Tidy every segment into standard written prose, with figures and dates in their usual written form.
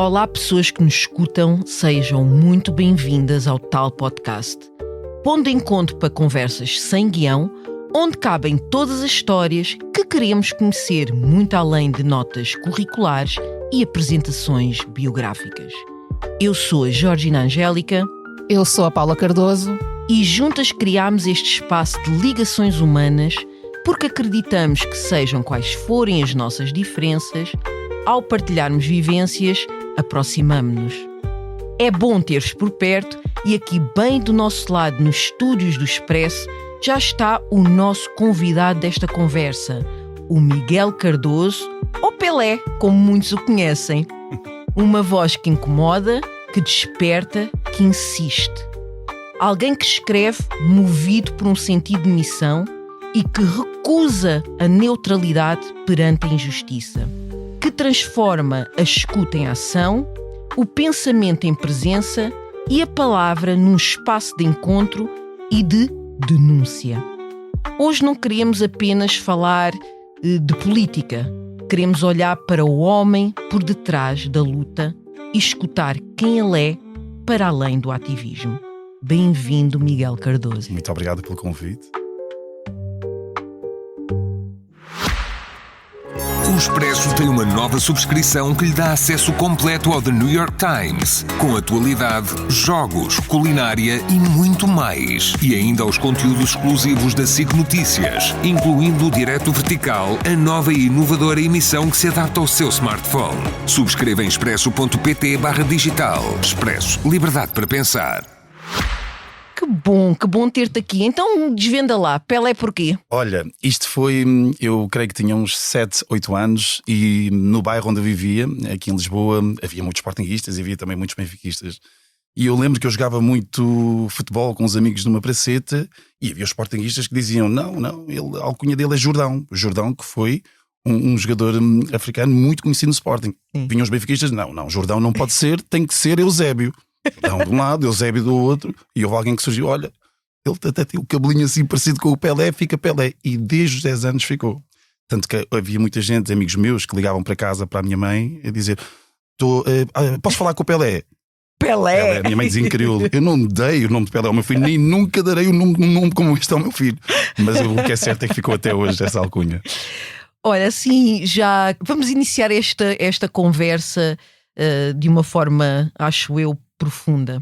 Olá, pessoas que nos escutam, sejam muito bem-vindas ao Tal Podcast, ponto de encontro para conversas sem guião, onde cabem todas as histórias que queremos conhecer muito além de notas curriculares e apresentações biográficas. Eu sou a Georgina Angélica. Eu sou a Paula Cardoso. E juntas criámos este espaço de ligações humanas porque acreditamos que, sejam quais forem as nossas diferenças, ao partilharmos vivências, aproximamo-nos. É bom ter-vos por perto e aqui bem do nosso lado, nos estúdios do Expresso, já está o nosso convidado desta conversa, o Miguel Cardoso, ou Pelé, como muitos o conhecem. Uma voz que incomoda, que desperta, que insiste. Alguém que escreve movido por um sentido de missão e que recusa a neutralidade perante a injustiça. Que transforma a escuta em ação, o pensamento em presença e a palavra num espaço de encontro e de denúncia. Hoje não queremos apenas falar de política. Queremos olhar para o homem por detrás da luta e escutar quem ele é para além do ativismo. Bem-vindo, Miguel Cardoso. Muito obrigado pelo convite. O Expresso tem uma nova subscrição que lhe dá acesso completo ao The New York Times, com atualidade, jogos, culinária e muito mais. E ainda aos conteúdos exclusivos da SIC Notícias, incluindo o Direto Vertical, a nova e inovadora emissão que se adapta ao seu smartphone. Subscreva em expresso.pt/digital. Expresso. Liberdade para pensar. Que bom ter-te aqui. Então desvenda lá, Pelé porquê? Olha, isto foi, eu creio que tinha uns 7, 8 anos e no bairro onde eu vivia, aqui em Lisboa, havia muitos sportinguistas e havia também muitos benfiquistas. E eu lembro que eu jogava muito futebol com os amigos numa praceta e havia os sportinguistas que diziam, não, a alcunha dele é Jordão. O Jordão que foi um jogador africano muito conhecido no Sporting. Sim. Vinham os benfiquistas, não, Jordão não pode ser, tem que ser Eusébio. Então, de um lado, Eusébio do outro, e houve alguém que surgiu, olha, ele até tem o cabelinho assim parecido com o Pelé, fica Pelé. E desde os 10 anos ficou. Tanto que havia muita gente, amigos meus, que ligavam para casa para a minha mãe a dizer, posso falar com o Pelé? Pelé! A minha mãe dizia em crioulo, eu não me dei o nome de Pelé ao meu filho, nem nunca darei um nome como este ao meu filho. Mas o que é certo é que ficou até hoje essa alcunha. Olha, assim, já vamos iniciar esta conversa de uma forma, acho eu, profunda.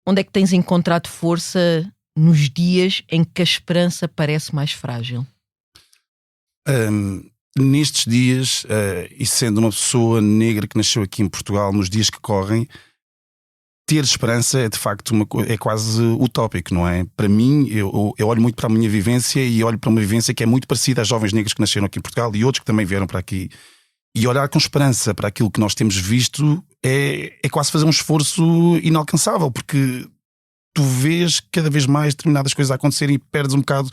Onde é que tens encontrado força nos dias em que a esperança parece mais frágil? Nestes dias, e sendo uma pessoa negra que nasceu aqui em Portugal, nos dias que correm, ter esperança é de facto é quase utópico, não é? Para mim, eu olho muito para a minha vivência e olho para uma vivência que é muito parecida às jovens negras que nasceram aqui em Portugal e outros que também vieram para aqui. E olhar com esperança para aquilo que nós temos visto é quase fazer um esforço inalcançável, porque tu vês cada vez mais determinadas coisas a acontecerem e perdes um bocado,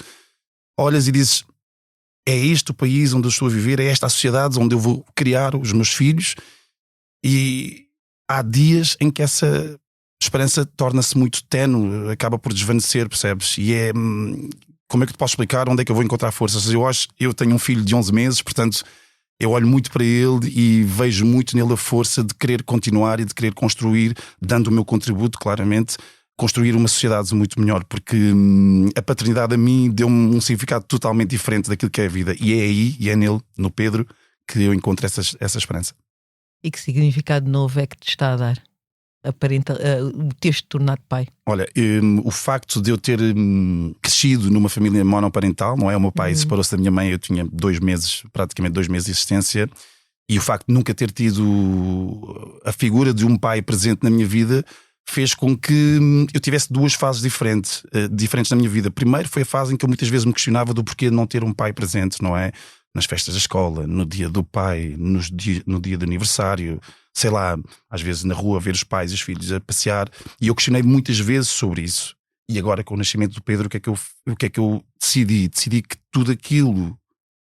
olhas e dizes, é este o país onde eu estou a viver, é esta a sociedade onde eu vou criar os meus filhos. E há dias em que essa esperança torna-se muito ténue, acaba por desvanecer, percebes? E como é que te posso explicar onde é que eu vou encontrar forças? Eu tenho um filho de 11 meses, portanto eu olho muito para ele e vejo muito nele a força de querer continuar e de querer construir, dando o meu contributo, claramente, construir uma sociedade muito melhor, porque a paternidade a mim deu-me um significado totalmente diferente daquilo que é a vida. E é aí, e é nele, no Pedro, que eu encontro essa esperança. E que significado novo é que te está a dar o teres-te tornado pai? Olha, o facto de eu ter crescido numa família monoparental, não é? O meu pai separou-se da minha mãe, eu tinha praticamente 2 meses de existência, e o facto de nunca ter tido a figura de um pai presente na minha vida fez com que eu tivesse 2 fases diferentes na minha vida. Primeiro foi a fase em que eu muitas vezes me questionava do porquê de não ter um pai presente, não é? Nas festas da escola, no dia do pai, no dia do aniversário, sei lá, às vezes na rua, ver os pais e os filhos a passear. E eu questionei muitas vezes sobre isso. E agora, com o nascimento do Pedro, o que é que eu decidi? Decidi que tudo aquilo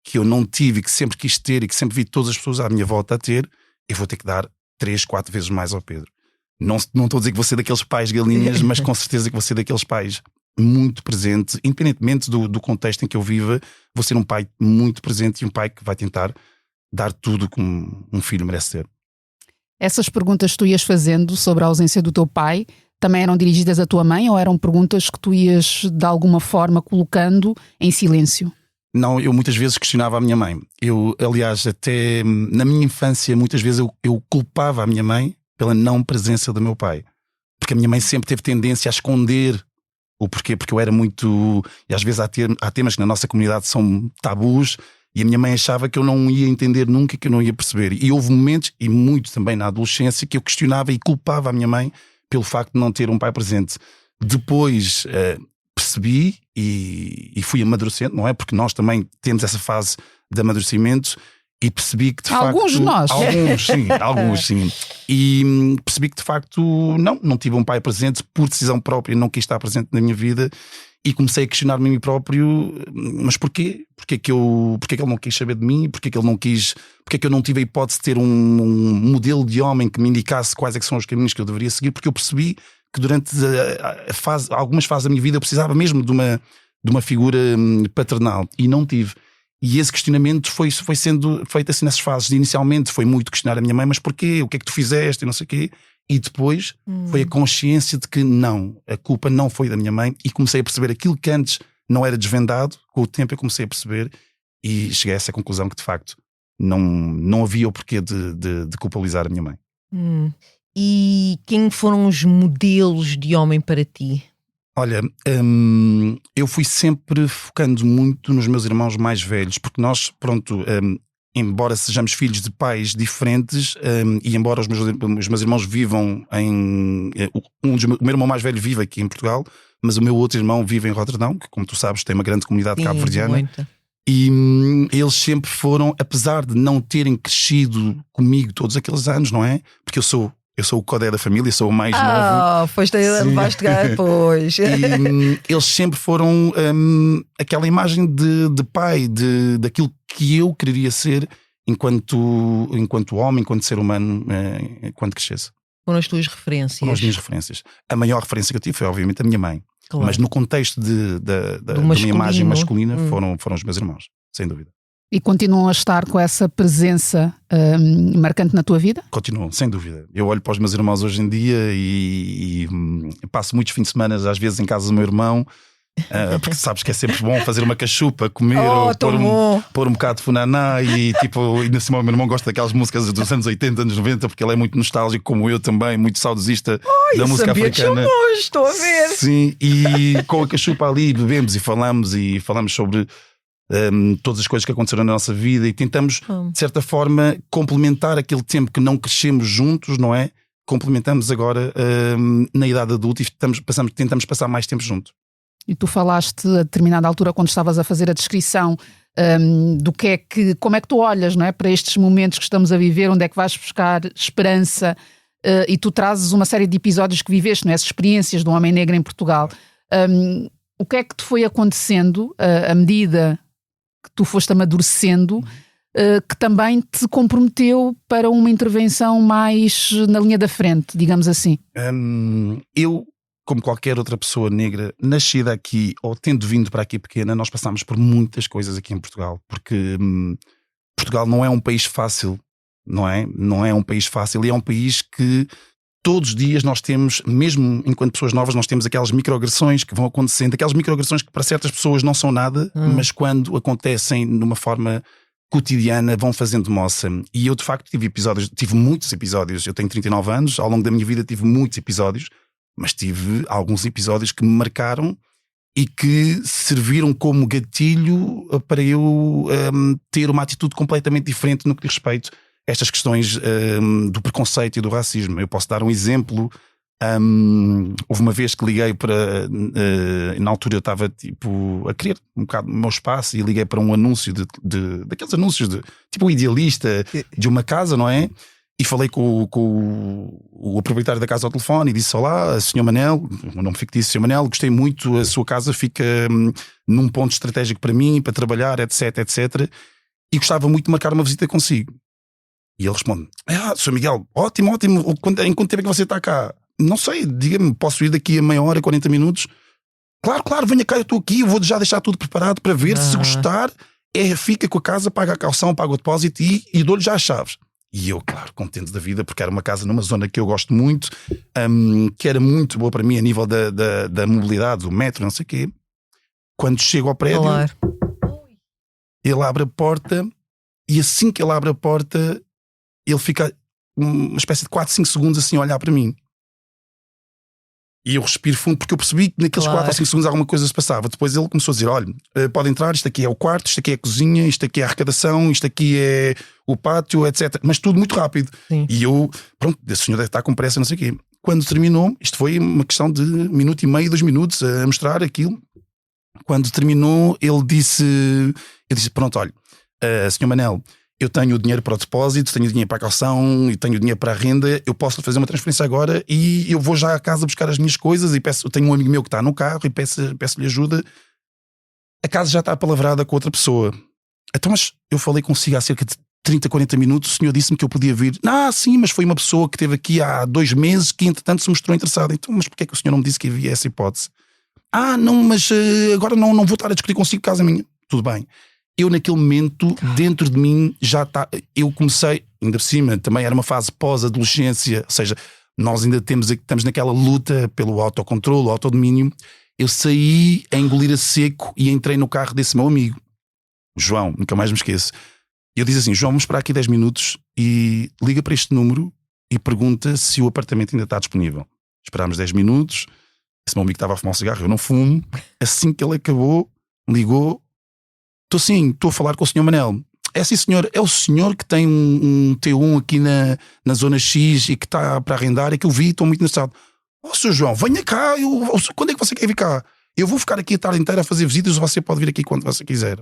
que eu não tive, que sempre quis ter e que sempre vi todas as pessoas à minha volta a ter, eu vou ter que dar 3, 4 vezes mais ao Pedro. Não estou a dizer que vou ser daqueles pais galinhas, mas com certeza que vou ser daqueles pais muito presente, independentemente do contexto em que eu viva, vou ser um pai muito presente e um pai que vai tentar dar tudo como um filho merece ter. Essas perguntas que tu ias fazendo sobre a ausência do teu pai também eram dirigidas à tua mãe ou eram perguntas que tu ias de alguma forma colocando em silêncio? Não, eu muitas vezes questionava a minha mãe. Eu, aliás, até na minha infância, muitas vezes eu culpava a minha mãe pela não presença do meu pai. Porque a minha mãe sempre teve tendência a esconder o porquê. Porque eu era muito... E às vezes há temas que na nossa comunidade são tabus e a minha mãe achava que eu não ia entender nunca, que eu não ia perceber. E houve momentos, e muito também na adolescência, que eu questionava e culpava a minha mãe pelo facto de não ter um pai presente. Depois... percebi e fui amadurecendo, não é? Porque nós também temos essa fase de amadurecimento e percebi que de Alguns facto... de nós. Alguns sim. E percebi que de facto não tive um pai presente por decisão própria, não quis estar presente na minha vida e comecei a questionar-me a mim próprio, mas porquê? Porquê que ele não quis saber de mim? Porquê que ele não quis... Porquê que eu não tive a hipótese de ter um modelo de homem que me indicasse quais é que são os caminhos que eu deveria seguir? Porque eu percebi que durante algumas fases da minha vida eu precisava mesmo de uma figura paternal e não tive. E esse questionamento foi sendo feito assim nessas fases. Inicialmente foi muito questionar a minha mãe, mas porquê? O que é que tu fizeste? E não sei o quê. E depois foi a consciência de que não, a culpa não foi da minha mãe e comecei a perceber aquilo que antes não era desvendado. Com o tempo eu comecei a perceber e cheguei a essa conclusão que de facto não havia o porquê de culpabilizar a minha mãe. E quem foram os modelos de homem para ti? Olha, eu fui sempre focando muito nos meus irmãos mais velhos, porque nós, pronto, embora sejamos filhos de pais diferentes, e embora os meus irmãos vivam o meu irmão mais velho vive aqui em Portugal, mas o meu outro irmão vive em Roterdão, que como tu sabes tem uma grande comunidade cabo-verdiana. Muita. E eles sempre foram, apesar de não terem crescido comigo todos aqueles anos, não é? Porque eu sou o codé da família, sou o mais novo. Foste pois. E eles sempre foram aquela imagem de pai, daquilo que eu queria ser enquanto homem, enquanto ser humano, quando crescesse. Foram as tuas referências? Foram as minhas referências. A maior referência que eu tive foi obviamente a minha mãe. Claro. Mas no contexto da minha imagem masculina foram os meus irmãos, sem dúvida. E continuam a estar com essa presença marcante na tua vida? Continuam, sem dúvida. Eu olho para os meus irmãos hoje em dia e passo muitos fins de semana, às vezes, em casa do meu irmão, porque sabes que é sempre bom fazer uma cachupa, comer, ou pôr um bocado de funaná e ainda assim o meu irmão gosta daquelas músicas dos anos 80, anos 90, porque ele é muito nostálgico, como eu também, muito saudosista da música africana. Estou a ver. Sim, e com a cachupa ali bebemos e falamos sobre todas as coisas que aconteceram na nossa vida e tentamos, de certa forma, complementar aquele tempo que não crescemos juntos, não é? Complementamos agora na idade adulta e tentamos passar mais tempo juntos. E tu falaste a determinada altura, quando estavas a fazer a descrição do como é que tu olhas, não é, para estes momentos que estamos a viver, onde é que vais buscar esperança, e tu trazes uma série de episódios que viveste, não é? As experiências de um homem negro em Portugal. O que é que te foi acontecendo à medida que tu foste amadurecendo, que também te comprometeu para uma intervenção mais na linha da frente, digamos assim? Eu, como qualquer outra pessoa negra, nascida aqui ou tendo vindo para aqui pequena, nós passámos por muitas coisas aqui em Portugal, porque Portugal não é um país fácil, não é? Não é um país fácil e é um país que todos os dias nós temos, mesmo enquanto pessoas novas, nós temos aquelas microagressões que vão acontecendo, aquelas microagressões que para certas pessoas não são nada, mas quando acontecem de uma forma cotidiana vão fazendo moça. E eu de facto tive muitos episódios, eu tenho 39 anos, ao longo da minha vida tive muitos episódios, mas tive alguns episódios que me marcaram e que serviram como gatilho para eu ter uma atitude completamente diferente no que diz respeito estas questões do preconceito e do racismo. Eu posso dar um exemplo. Houve uma vez que liguei para... na altura eu estava a querer um bocado o meu espaço e liguei para um anúncio daqueles anúncios tipo o idealista de uma casa, não é? E falei com o proprietário da casa ao telefone e disse: olá, Sr. Manel, o nome fictício, Sr. Manel, gostei muito, a sua casa fica num ponto estratégico para mim, para trabalhar, etc, etc. E gostava muito de marcar uma visita consigo. E ele responde: Sr. Miguel, ótimo, em quanto tempo é que você está cá? Não sei, diga-me, posso ir daqui a meia hora, 40 minutos? Claro, venha cá, eu estou aqui, eu vou já deixar tudo preparado para ver, se gostar, fica com a casa, paga a caução, paga o depósito e dou-lhe já as chaves. E eu, claro, contente da vida, porque era uma casa numa zona que eu gosto muito, que era muito boa para mim a nível da mobilidade, do metro, não sei o quê. Quando chego ao prédio, Claro. ele abre a porta e assim que ele abre a porta, ele fica uma espécie de 4, 5 segundos assim a olhar para mim. E eu respiro fundo porque eu percebi que naqueles Claro. 4 ou 5 segundos alguma coisa se passava. Depois ele começou a dizer, olha, pode entrar, isto aqui é o quarto, isto aqui é a cozinha, isto aqui é a arrecadação, isto aqui é o pátio, etc. Mas tudo muito rápido. Sim. E eu, pronto, esse senhor deve estar com pressa, não sei o quê. Quando terminou, isto foi uma questão de 1 minuto e meio, 2 minutos a mostrar aquilo. Quando terminou, eu disse, pronto, olha, senhor Manel, eu tenho o dinheiro para o depósito, tenho o dinheiro para a calção e tenho o dinheiro para a renda, eu posso fazer uma transferência agora e eu vou já à casa buscar as minhas coisas e eu tenho um amigo meu que está no carro e peço-lhe ajuda. A casa já está apalavrada com outra pessoa. Então, mas eu falei consigo há cerca de 30, 40 minutos, o senhor disse-me que eu podia vir. Sim, mas foi uma pessoa que esteve aqui há 2 meses que entretanto se mostrou interessada. Então, mas porquê é que o senhor não me disse que havia essa hipótese? Não, mas agora não vou estar a discutir consigo, casa minha. Tudo bem. Eu naquele momento, dentro de mim, já está. Eu comecei, ainda por cima, também era uma fase pós-adolescência, ou seja, nós ainda estamos naquela luta pelo autocontrole, autodomínio. Eu saí a engolir a seco e entrei no carro desse meu amigo, o João, nunca mais me esqueço. Eu disse assim, João, vamos esperar aqui 10 minutos e liga para este número e pergunta se o apartamento ainda está disponível. Esperámos 10 minutos, esse meu amigo estava a fumar um cigarro, eu não fumo. Assim que ele acabou, ligou. Estou a falar com o senhor Manel. É sim, senhor, é o senhor que tem um T1 aqui na zona X e que está para arrendar, é que eu vi, estou muito interessado. Senhor João, venha cá, quando é que você quer vir cá? Eu vou ficar aqui a tarde inteira a fazer visitas, você pode vir aqui quando você quiser.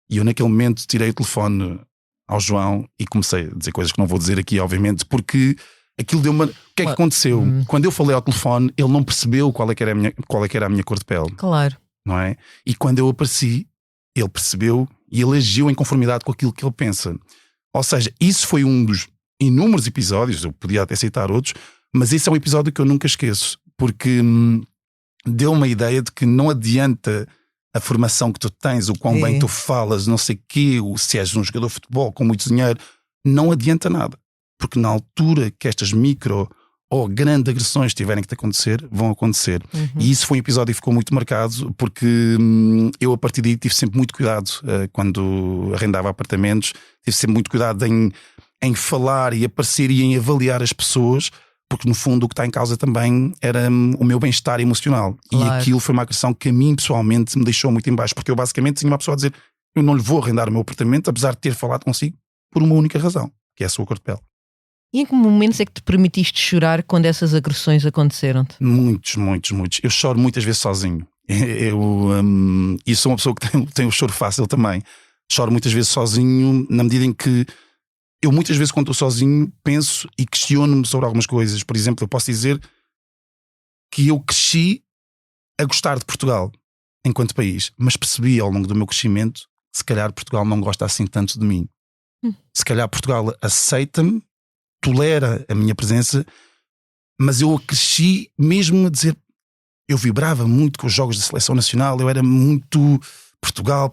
E eu naquele momento tirei o telefone ao João e comecei a dizer coisas que não vou dizer aqui, obviamente, porque aquilo deu uma... O que é que aconteceu? Quando eu falei ao telefone, ele não percebeu qual é que era a minha cor de pele. Claro. Não é? E quando eu apareci, ele percebeu e ele agiu em conformidade com aquilo que ele pensa. Ou seja, isso foi um dos inúmeros episódios, eu podia até citar outros, mas esse é um episódio que eu nunca esqueço, porque deu uma ideia de que não adianta a formação que tu tens, o quão bem tu falas, não sei o quê, se és um jogador de futebol com muito dinheiro, não adianta nada. Porque na altura que estas micro ou grandes agressões tiverem que te acontecer, vão acontecer. E isso foi um episódio que ficou muito marcado, porque eu a partir daí tive sempre muito cuidado quando arrendava apartamentos, tive sempre muito cuidado em falar e aparecer e em avaliar as pessoas, porque no fundo o que está em causa também era o meu bem-estar emocional. Claro. E aquilo foi uma agressão que a mim pessoalmente me deixou muito em baixo, porque eu basicamente tinha uma pessoa a dizer, eu não lhe vou arrendar o meu apartamento, apesar de ter falado consigo por uma única razão, que é a sua cor de pele. E em que momentos é que te permitiste chorar quando essas agressões aconteceram-te? Muitos. Eu choro muitas vezes sozinho. E sou uma pessoa que tem o choro fácil também. Choro muitas vezes sozinho, na medida em que eu muitas vezes quando estou sozinho penso e questiono-me sobre algumas coisas. Por exemplo, eu posso dizer que eu cresci a gostar de Portugal enquanto país, mas percebi ao longo do meu crescimento que se calhar Portugal não gosta assim tanto de mim. Se calhar Portugal aceita-me, tolera a minha presença, mas eu cresci mesmo a dizer, eu vibrava muito com os jogos da seleção nacional, eu era muito Portugal,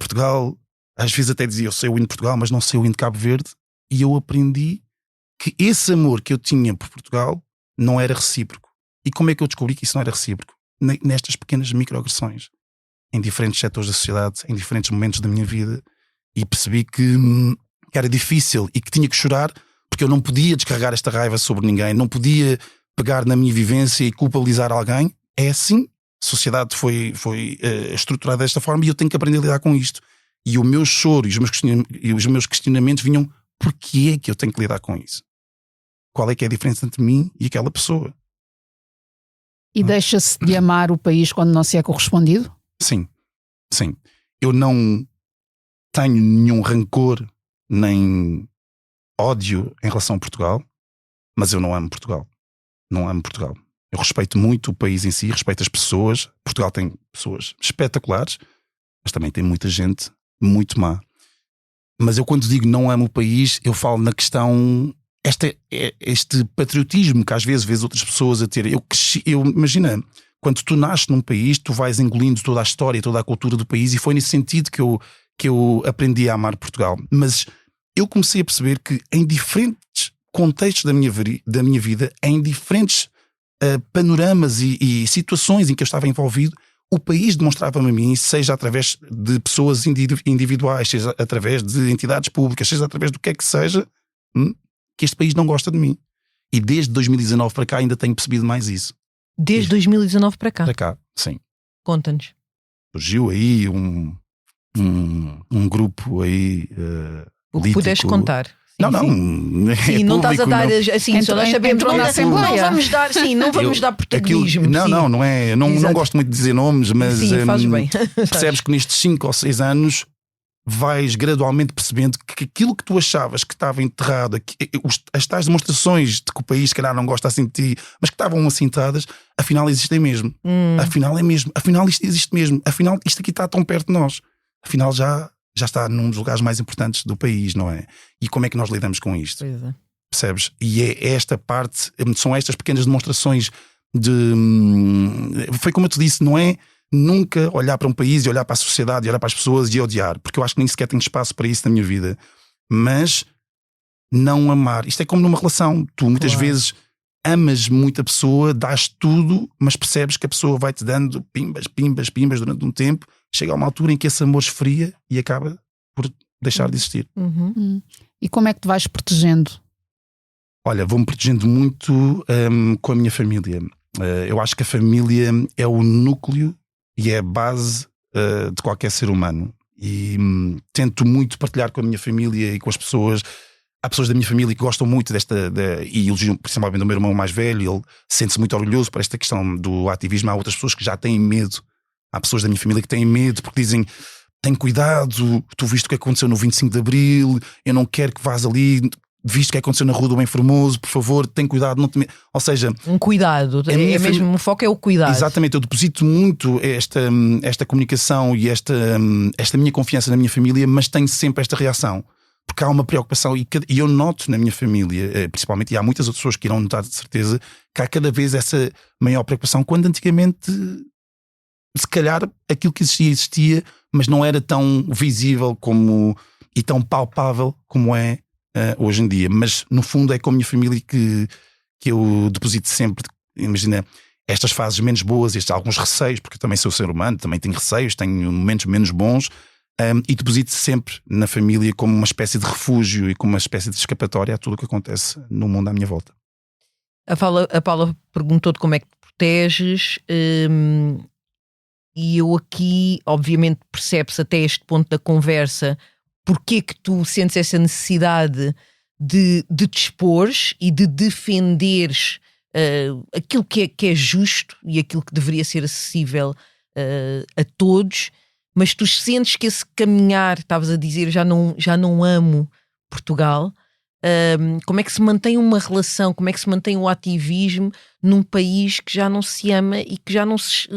às vezes até dizia eu sei o hino de Portugal, mas não sei o hino de Cabo Verde, e eu aprendi que esse amor que eu tinha por Portugal não era recíproco. E como é que eu descobri que isso não era recíproco? Nestas pequenas microagressões, em diferentes setores da sociedade, em diferentes momentos da minha vida, e percebi que era difícil e que tinha que chorar, porque eu não podia descarregar esta raiva sobre ninguém, não podia pegar na minha vivência e culpabilizar alguém. É assim, a sociedade foi estruturada desta forma e eu tenho que aprender a lidar com isto. E o meu choro e os meus questionamentos vinham, porquê é que eu tenho que lidar com isso? Qual é que é a diferença entre mim e aquela pessoa? E deixa-se de amar o país quando não se é correspondido? Sim. Eu não tenho nenhum rancor nem ódio em relação a Portugal, mas eu não amo Portugal. Eu respeito muito o país em si, respeito as pessoas. Portugal tem pessoas espetaculares, mas também tem muita gente muito má. Mas eu quando digo não amo o país, eu falo na questão, este patriotismo que às vezes vês outras pessoas a ter. Eu imagina, quando tu nasces num país, tu vais engolindo toda a história, toda a cultura do país, e foi nesse sentido que eu aprendi a amar Portugal. Mas eu comecei a perceber que em diferentes contextos da minha vida, em diferentes panoramas e situações em que eu estava envolvido, o país demonstrava-me a mim, seja através de pessoas individuais, seja através de entidades públicas, seja através do que é que seja, que este país não gosta de mim. E desde 2019 para cá ainda tenho percebido mais isso. Desde 2019 para cá? Para cá, sim. Conta-nos. Surgiu aí um grupo aí o que puderes contar. Sim, não. Sim, não estás a dar assim, só nós sabemos. Não vamos dar, sim, não vamos dar protagonismo. Não é. Não gosto muito de dizer nomes, mas sim, fazes bem. Percebes que nestes 5 ou 6 anos vais gradualmente percebendo que aquilo que tu achavas que estava enterrado, as tais demonstrações de que o país, se calhar, não gosta assim de ti, mas que estavam assentadas, afinal existem mesmo. Afinal é mesmo. Afinal isto existe mesmo. Afinal isto aqui está tão perto de nós. Afinal já está num dos lugares mais importantes do país, não é? E como é que nós lidamos com isto? Pois é. Percebes? E é esta parte, são estas pequenas demonstrações de... Foi como eu te disse, não é nunca olhar para um país e olhar para a sociedade e olhar para as pessoas e odiar, porque eu acho que nem sequer tenho espaço para isso na minha vida. Mas não amar. Isto é como numa relação. Tu muitas vezes amas muito a pessoa, dás tudo, mas percebes que a pessoa vai-te dando pimbas durante um tempo. Chega a uma altura em que esse amor esfria e acaba por deixar de existir. E como é que te vais protegendo? Olha, vou-me protegendo muito com a minha família. Eu acho que a família é o núcleo e é a base de qualquer ser humano. E tento muito partilhar com a minha família e com as pessoas. Há pessoas da minha família que gostam muito e elogiam principalmente o meu irmão mais velho. Ele sente-se muito orgulhoso por esta questão do ativismo. Há outras pessoas que já têm medo. Há pessoas da minha família que têm medo porque dizem: tem cuidado, tu viste o que aconteceu no 25 de Abril, eu não quero que vás ali, viste o que aconteceu na Rua do Bem Formoso, por favor, tem cuidado. Não te... Ou seja, um cuidado, mesmo o foco é o cuidado. Exatamente, eu deposito muito esta comunicação e esta minha confiança na minha família, mas tenho sempre esta reação. Porque há uma preocupação e eu noto na minha família, principalmente, e há muitas outras pessoas que irão notar de certeza, que há cada vez essa maior preocupação, quando antigamente... Se calhar aquilo que existia, mas não era tão visível e tão palpável como é hoje em dia. Mas no fundo é com a minha família que eu deposito sempre. Imagina, estas fases menos boas, alguns receios, porque eu também sou ser humano, também tenho receios, tenho momentos menos bons, e deposito sempre na família como uma espécie de refúgio e como uma espécie de escapatória a tudo o que acontece no mundo à minha volta. A Paula perguntou-te como é que te proteges. E eu aqui, obviamente, percebe-se até este ponto da conversa porque é que tu sentes essa necessidade de te expores e de defenderes aquilo que é justo e aquilo que deveria ser acessível a todos, mas tu sentes que esse caminhar, estavas a dizer, já não amo Portugal. Como é que se mantém uma relação, como é que se mantém o ativismo num país que já não se ama e que já não se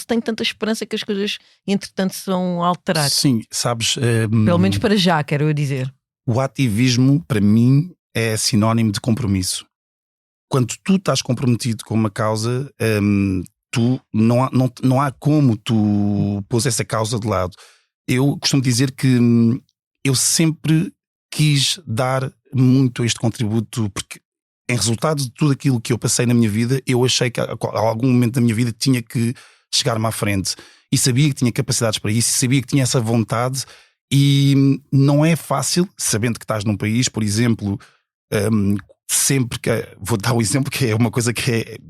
tem tanta esperança que as coisas entretanto se vão alterar? Sim, sabes, pelo menos para já, quero eu dizer. O ativismo para mim é sinónimo de compromisso. Quando tu estás comprometido com uma causa, não há como tu pôs essa causa de lado. Eu costumo dizer que eu sempre quis dar muito este contributo, porque em resultado de tudo aquilo que eu passei na minha vida, eu achei que a algum momento da minha vida tinha que chegar-me à frente e sabia que tinha capacidades para isso, sabia que tinha essa vontade. E não é fácil, sabendo que estás num país, por exemplo, sempre que... Vou dar um exemplo que é uma coisa que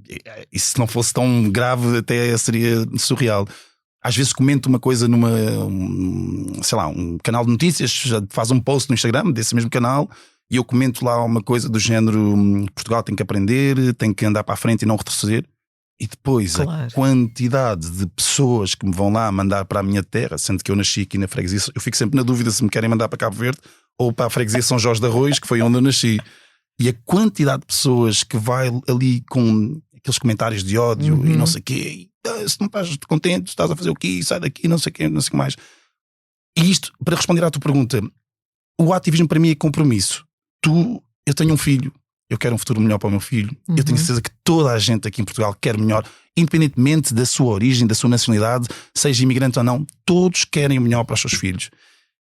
e se não fosse tão grave até seria surreal. Às vezes comento uma coisa um canal de notícias, já faz um post no Instagram desse mesmo canal e eu comento lá uma coisa do género: Portugal tem que aprender, tem que andar para a frente e não retroceder. E depois a quantidade de pessoas que me vão lá mandar para a minha terra, sendo que eu nasci aqui na freguesia, eu fico sempre na dúvida se me querem mandar para Cabo Verde ou para a freguesia São Jorge de Arroios, que foi onde eu nasci. E a quantidade de pessoas que vai ali com aqueles comentários de ódio e não sei o quê, se não estás contente, estás a fazer o quê, sai daqui, não sei o quê, não sei o que mais. E isto, para responder à tua pergunta, o ativismo para mim é compromisso. Eu tenho um filho, eu quero um futuro melhor para o meu filho. Eu tenho certeza que toda a gente aqui em Portugal quer melhor, independentemente da sua origem, da sua nacionalidade, seja imigrante ou não, todos querem o melhor para os seus filhos.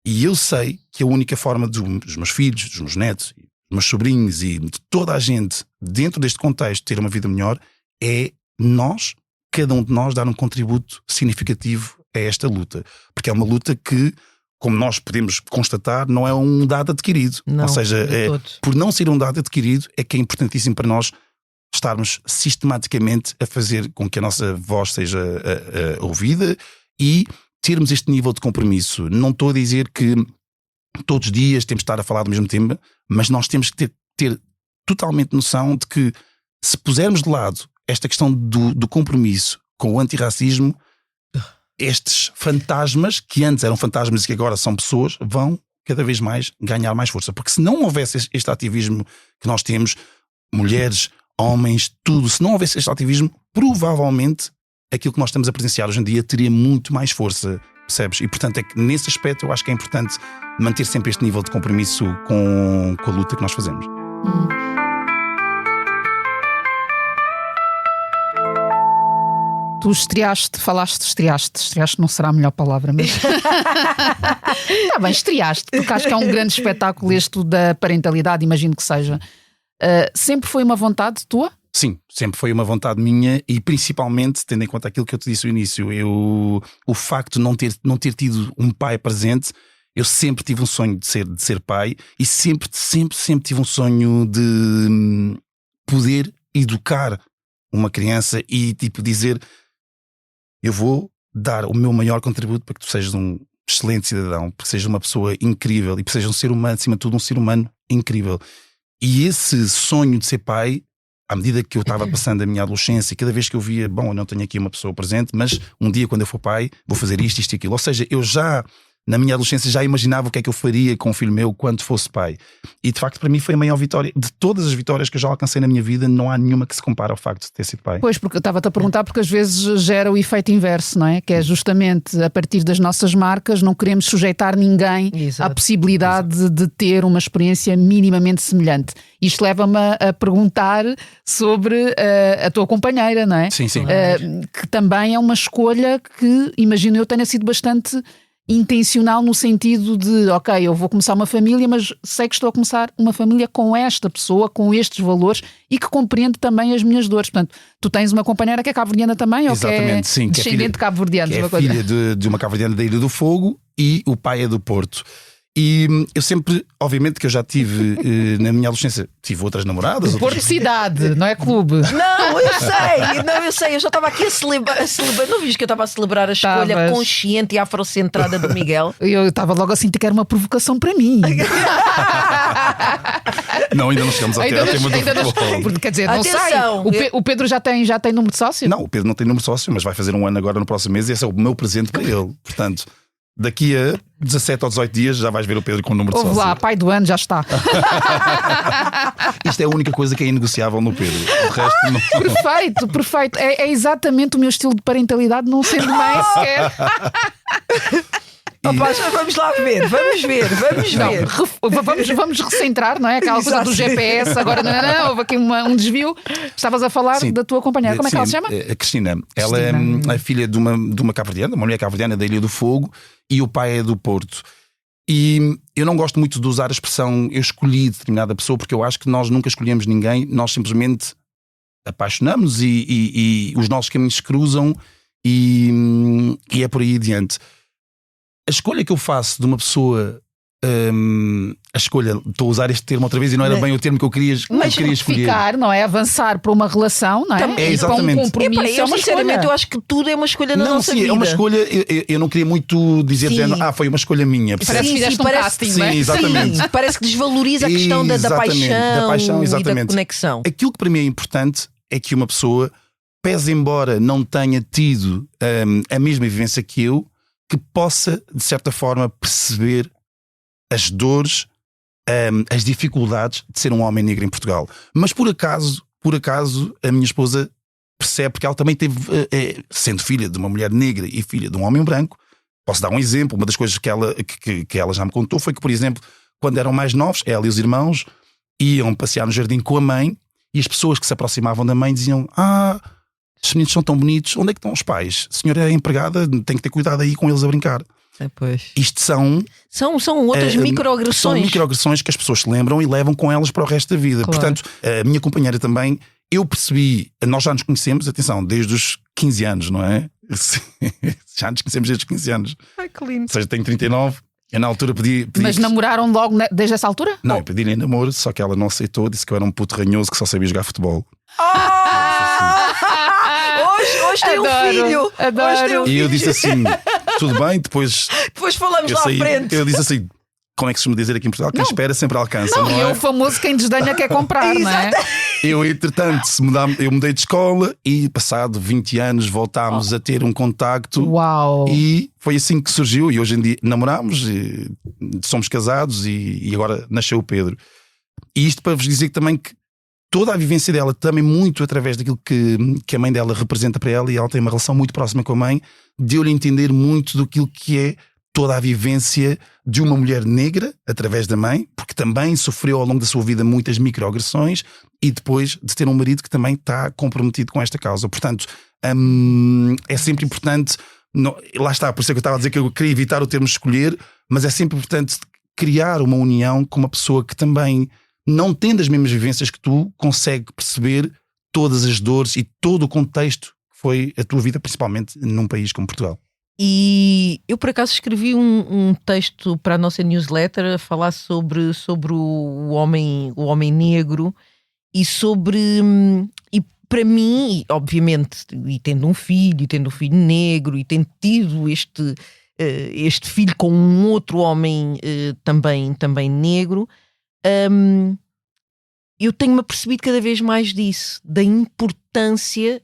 E eu sei que a única forma dos meus filhos, dos meus netos, dos meus sobrinhos e de toda a gente dentro deste contexto ter uma vida melhor é nós, cada um de nós, dar um contributo significativo a esta luta. Porque é uma luta que, como nós podemos constatar, não é um dado adquirido. Não, ou seja, por não ser um dado adquirido, é que é importantíssimo para nós estarmos sistematicamente a fazer com que a nossa voz seja ouvida e termos este nível de compromisso. Não estou a dizer que todos os dias temos de estar a falar do mesmo tema, mas nós temos que ter totalmente noção de que, se pusermos de lado esta questão do compromisso com o antirracismo, estes fantasmas, que antes eram fantasmas e que agora são pessoas, vão cada vez mais ganhar mais força. Porque se não houvesse este ativismo que nós temos, mulheres, homens, tudo, se não houvesse este ativismo, provavelmente aquilo que nós estamos a presenciar hoje em dia teria muito mais força, percebes? E portanto é que nesse aspecto eu acho que é importante manter sempre este nível de compromisso com a luta que nós fazemos. Tu estreaste não será a melhor palavra, mas está bem, estreaste, porque acho que é um grande espetáculo este da parentalidade, imagino que seja. Sempre foi uma vontade tua? Sim, sempre foi uma vontade minha e principalmente tendo em conta aquilo que eu te disse no início, o facto de não ter tido um pai presente, eu sempre tive um sonho de ser pai e sempre tive um sonho de poder educar uma criança e tipo dizer: eu vou dar o meu maior contributo para que tu sejas um excelente cidadão, para que sejas uma pessoa incrível e para que sejas um ser humano, acima de tudo um ser humano incrível. E esse sonho de ser pai, à medida que eu estava passando a minha adolescência, cada vez que eu via, bom, eu não tenho aqui uma pessoa presente, mas um dia quando eu for pai vou fazer isto e aquilo. Ou seja, eu já na minha adolescência já imaginava o que é que eu faria com um filho meu quando fosse pai. E de facto para mim foi a maior vitória. De todas as vitórias que eu já alcancei na minha vida, não há nenhuma que se compare ao facto de ter sido pai. Pois, porque eu estava-te a perguntar, porque às vezes gera o efeito inverso, não é? Que é justamente a partir das nossas marcas não queremos sujeitar ninguém à possibilidade de ter uma experiência minimamente semelhante. Isto leva-me a perguntar sobre a tua companheira, não é? Sim. Que também é uma escolha que, imagino eu, tenha sido bastante intencional no sentido de, ok, eu vou começar uma família, mas sei que estou a começar uma família com esta pessoa, com estes valores e que compreende também as minhas dores. Portanto, tu tens uma companheira que é cabo-verdiana também? Exatamente, ou que é sim, descendente de cabo-verdianos? Que é filha de uma cabo-verdiana da Ilha do Fogo e o pai é do Porto. E eu sempre, obviamente que eu já tive, na minha adolescência, tive outras namoradas. Porto Cidade, não é clube. Não, eu sei, eu já estava aqui a celebrar. Não viste que eu estava a celebrar a escolha consciente e afrocentrada do Miguel? Eu estava logo a sentir que era uma provocação para mim. Não, ainda não chegamos ao tema do futebol. Quer dizer, não sei. O Pedro já tem número de sócio? Não, o Pedro não tem número de sócio, mas vai fazer um ano agora no próximo mês e esse é o meu presente para ele. Portanto, daqui a 17 ou 18 dias já vais ver o Pedro com o número de sócio. Lá, pai do ano já está. Isto é a única coisa que é inegociável no Pedro. O resto não. Perfeito. É exatamente o meu estilo de parentalidade, não sendo mãe sequer. Opa, vamos lá ver, vamos ver. Vamos recentrar, não é? Aquela coisa do GPS. Agora não, houve aqui um desvio. Estavas a falar da tua companheira. Como é que ela se chama? A Cristina. Ela é a filha de uma cabo-verdiana, uma mulher cabo-verdiana da Ilha do Fogo, e o pai é do Porto. E eu não gosto muito de usar a expressão eu escolhi determinada pessoa, porque eu acho que nós nunca escolhemos ninguém, nós simplesmente apaixonamos e os nossos caminhos se cruzam e é por aí adiante. A escolha que eu faço de uma pessoa, a escolha, estou a usar este termo outra vez e não era bem o termo que eu queria escolher. Ficar, não é? Avançar para uma relação, não é? É exatamente. Para um compromisso, sinceramente, eu acho que tudo é uma escolha na nossa vida. É uma escolha, eu não queria muito dizer foi uma escolha minha. Parece que fizeste um casting, não é? Sim, exatamente. Sim, parece que desvaloriza a questão da paixão e da conexão. Aquilo que para mim é importante é que uma pessoa, pese embora não tenha tido a mesma vivência que eu, que possa, de certa forma, perceber as dores, as dificuldades de ser um homem negro em Portugal. Mas por acaso, a minha esposa percebe, porque ela também teve, sendo filha de uma mulher negra e filha de um homem branco. Posso dar um exemplo. Uma das coisas que ela já me contou foi que, por exemplo, quando eram mais novos, ela e os irmãos iam passear no jardim com a mãe e as pessoas que se aproximavam da mãe diziam: estes meninos são tão bonitos, onde é que estão os pais? A senhora é empregada, tem que ter cuidado aí com eles a brincar. Pois. Isto são outras são microagressões. microagressões que as pessoas se lembram e levam com elas para o resto da vida. Claro. Portanto, a minha companheira também, eu percebi, nós já nos conhecemos, atenção, desde os 15 anos, não é? Já nos conhecemos desde os 15 anos. Ai, que lindo. Ou seja, tenho 39. Eu na altura pedi Mas namoraram logo desde essa altura? Não, eu pedi-lhe em namoro, só que ela não aceitou, disse que eu era um puto ranhoso que só sabia jogar futebol. Hoje tem um filho. Adoro. Hoje tem um E eu filho. disse assim: tudo bem, depois falamos lá à frente. eu disse assim: como é que se me dizer aqui em Portugal? Quem espera sempre alcança, não, E é? o famoso quem desdenha quer comprar, não é? Eu, entretanto, eu mudei de escola e, passado 20 anos, voltámos a ter um contacto. Uau! E foi assim que surgiu. E hoje em dia namorámos, e somos casados e agora nasceu o Pedro. E isto para vos dizer também que toda a vivência dela, também muito através daquilo que a mãe dela representa para ela, e ela tem uma relação muito próxima com a mãe, deu-lhe a entender muito daquilo que é toda a vivência de uma mulher negra através da mãe, porque também sofreu ao longo da sua vida muitas microagressões, e depois de ter um marido que também está comprometido com esta causa. Portanto, é sempre importante, lá está, por isso é que eu estava a dizer que eu queria evitar o termo escolher, mas é sempre importante criar uma união com uma pessoa que também, não tendo as mesmas vivências que tu, consegue perceber todas as dores e todo o contexto que foi a tua vida, principalmente num país como Portugal. E eu, por acaso, escrevi um texto para a nossa newsletter a falar sobre o homem negro e sobre... E para mim, obviamente, e tendo um filho negro e tendo tido este filho com um outro homem também negro, eu tenho-me apercebido cada vez mais disso, da importância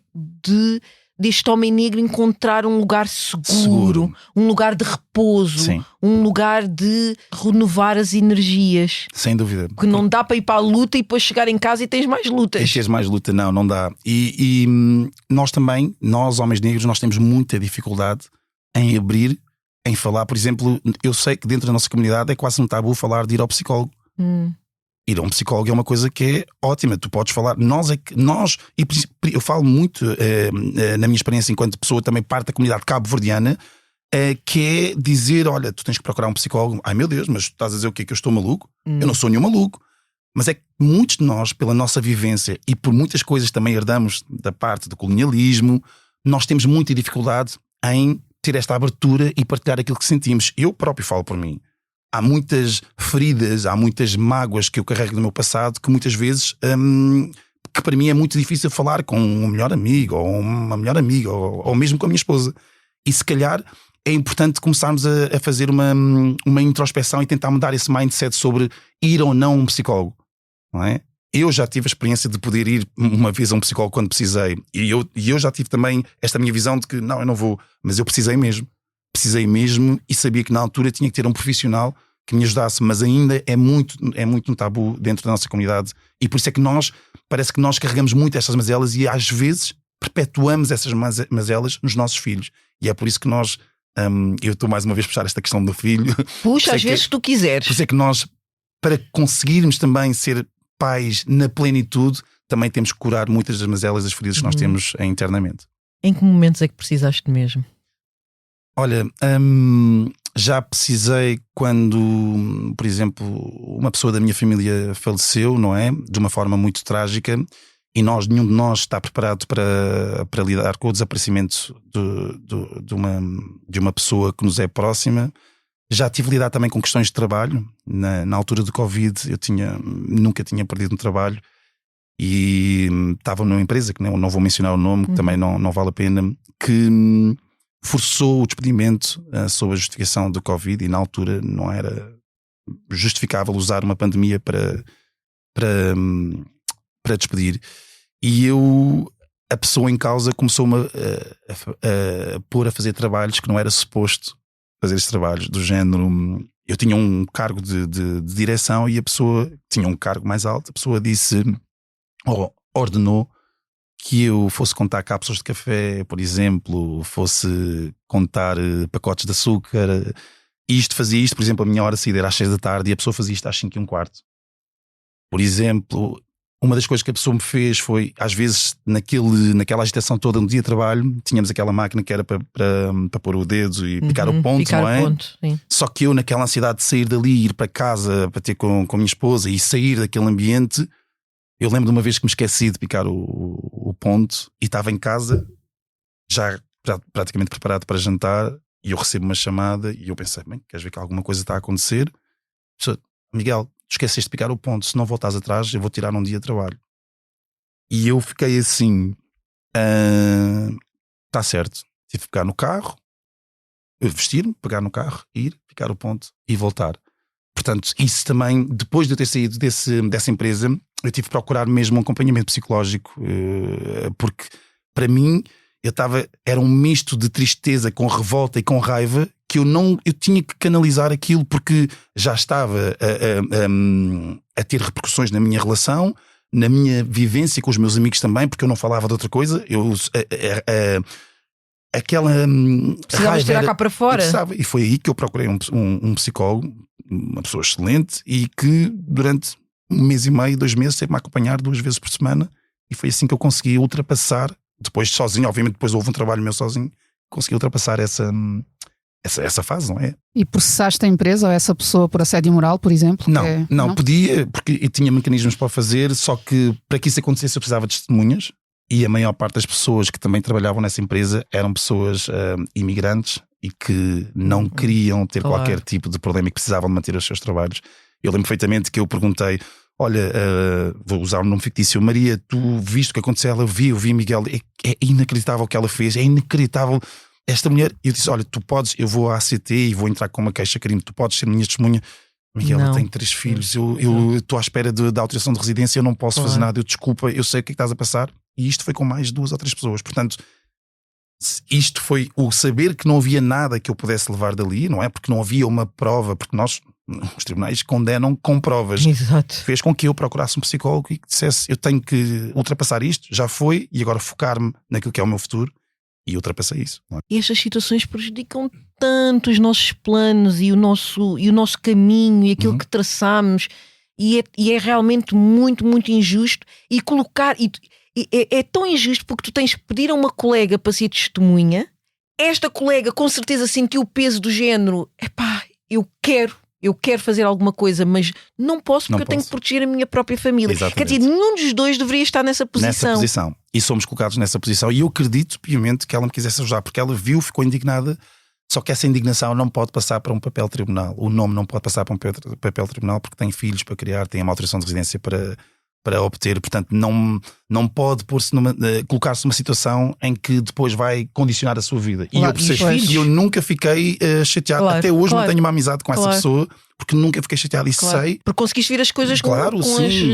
deste homem negro encontrar um lugar seguro, um lugar de repouso, Sim. um lugar de renovar as energias. Sem dúvida. Que não dá para ir para a luta e depois chegar em casa e tens mais lutas. Tens mais luta, não dá. E nós também, nós homens negros, nós temos muita dificuldade em abrir, em falar. Por exemplo, eu sei que dentro da nossa comunidade é quase um tabu falar de ir ao psicólogo. Ir a um psicólogo é uma coisa que é ótima. Tu podes falar, e eu falo muito na minha experiência enquanto pessoa também parte da comunidade cabo-verdiana, que é dizer, olha, tu tens que procurar um psicólogo. Ai meu Deus, mas tu estás a dizer o quê? Que eu estou maluco? Eu não sou nenhum maluco. Mas é que muitos de nós, pela nossa vivência e por muitas coisas também herdamos da parte do colonialismo, nós temos muita dificuldade em ter esta abertura e partilhar aquilo que sentimos. Eu próprio falo por mim. Há muitas feridas, há muitas mágoas que eu carrego do meu passado que muitas vezes, que para mim é muito difícil falar com um melhor amigo ou uma melhor amiga ou mesmo com a minha esposa. E se calhar é importante começarmos a fazer uma introspeção e tentar mudar esse mindset sobre ir ou não a um psicólogo, não é? Eu já tive a experiência de poder ir uma vez a um psicólogo quando precisei, e eu já tive também esta minha visão de que não, eu não vou, mas eu precisei mesmo e sabia que na altura tinha que ter um profissional que me ajudasse, mas ainda é muito um tabu dentro da nossa comunidade, e por isso é que parece que nós carregamos muito estas mazelas e às vezes perpetuamos essas mazelas nos nossos filhos, e é por isso que nós, eu estou mais uma vez a puxar esta questão do filho. Puxa, às vezes tu quiseres. Por isso é que nós, para conseguirmos também ser pais na plenitude, também temos que curar muitas das mazelas, das feridas que nós temos internamente. Em que momentos é que precisaste mesmo? Olha, já precisei quando, por exemplo, uma pessoa da minha família faleceu, não é? De uma forma muito trágica, e nenhum de nós está preparado para lidar com o desaparecimento de uma pessoa que nos é próxima. Já tive de lidar também com questões de trabalho. Na altura do Covid nunca tinha perdido um trabalho, e estava numa empresa, que não vou mencionar o nome, que também não vale a pena, que forçou o despedimento sob a justificação do Covid, e na altura não era justificável usar uma pandemia para despedir. E a pessoa em causa começou-me a pôr a fazer trabalhos que não era suposto fazer esses trabalhos, do género, eu tinha um cargo de direção e a pessoa tinha um cargo mais alto, a pessoa disse, ordenou que eu fosse contar cápsulas de café, por exemplo, fosse contar pacotes de açúcar, fazia isto, por exemplo, a minha hora de saída era às 6 da tarde e a pessoa fazia isto às 5:15. Por exemplo, uma das coisas que a pessoa me fez foi, às vezes, naquela agitação toda no dia de trabalho, tínhamos aquela máquina que era para pôr o dedo e picar o ponto, picar não é? o ponto, sim. Só que eu, naquela ansiedade de sair dali, ir para casa para ter com a minha esposa e sair daquele ambiente, eu lembro de uma vez que me esqueci de picar o ponto e estava em casa, já praticamente preparado para jantar, e eu recebo uma chamada e eu pensei, bem, queres ver que alguma coisa está a acontecer? Miguel, tu esqueceste de picar o ponto, se não voltares atrás eu vou tirar um dia de trabalho. E eu fiquei assim, está certo, tive de pegar no carro, vestir-me, pegar no carro, ir, picar o ponto e voltar. Portanto, isso também, depois de eu ter saído dessa empresa, eu tive de procurar mesmo um acompanhamento psicológico, porque para mim era um misto de tristeza com revolta e com raiva, que eu tinha que canalizar aquilo, porque já estava a ter repercussões na minha relação, na minha vivência com os meus amigos também, porque eu não falava de outra coisa. Aquela precisavas tirar cá para fora. E foi aí que eu procurei um psicólogo, uma pessoa excelente, e que durante 1 mês e meio, 2 meses, teve-me a acompanhar 2 vezes por semana, e foi assim que eu consegui ultrapassar. Depois sozinho, obviamente depois houve um trabalho meu sozinho, consegui ultrapassar essa fase, não é? E processaste a empresa ou essa pessoa por assédio moral, por exemplo? Não, podia, porque eu tinha mecanismos para o fazer, só que para que isso acontecesse eu precisava de testemunhas, e a maior parte das pessoas que também trabalhavam nessa empresa eram pessoas imigrantes e que não queriam ter qualquer tipo de problema e que precisavam de manter os seus trabalhos. Eu lembro perfeitamente que eu perguntei, olha, vou usar o nome fictício, Maria, tu viste o que aconteceu? Ela eu vi Miguel, é inacreditável o que ela fez, é inacreditável esta mulher. E eu disse, olha, tu podes, eu vou à ACT e vou entrar com uma queixa-crime, tu podes ser minha testemunha. Miguel, eu tenho 3 filhos, eu estou à espera da autorização de residência, eu não posso fazer nada, desculpa, eu sei o que é que estás a passar. E isto foi com mais 2 ou 3 pessoas, portanto, isto foi o saber que não havia nada que eu pudesse levar dali, não é? Porque não havia uma prova, porque os tribunais condenam com provas. Exato. Fez com que eu procurasse um psicólogo e que dissesse, eu tenho que ultrapassar isto, já foi, e agora focar-me naquilo que é o meu futuro, e ultrapassei isso. Não é? E estas situações prejudicam tanto os nossos planos e o nosso caminho e aquilo que traçamos, e é realmente muito, muito injusto. E é tão injusto porque tu tens que pedir a uma colega para ser testemunha. Esta colega com certeza sentiu o peso do género, eu quero fazer alguma coisa, mas não posso porque eu tenho que proteger a minha própria família. Exatamente. Quer dizer, nenhum dos dois deveria estar nessa posição. E somos colocados nessa posição. E eu acredito, piamente, que ela me quisesse ajudar, porque ela viu, ficou indignada. Só que essa indignação não pode passar para um papel tribunal. O nome não pode passar para um papel tribunal, porque tem filhos para criar, tem uma autorização de residência para obter. Portanto, não pode colocar-se numa situação em que depois vai condicionar a sua vida. E eu percebo, e eu nunca fiquei chateado. Claro, até hoje não tenho uma amizade com essa pessoa, porque nunca fiquei chateado e sei. Porque conseguiste ver as coisas com as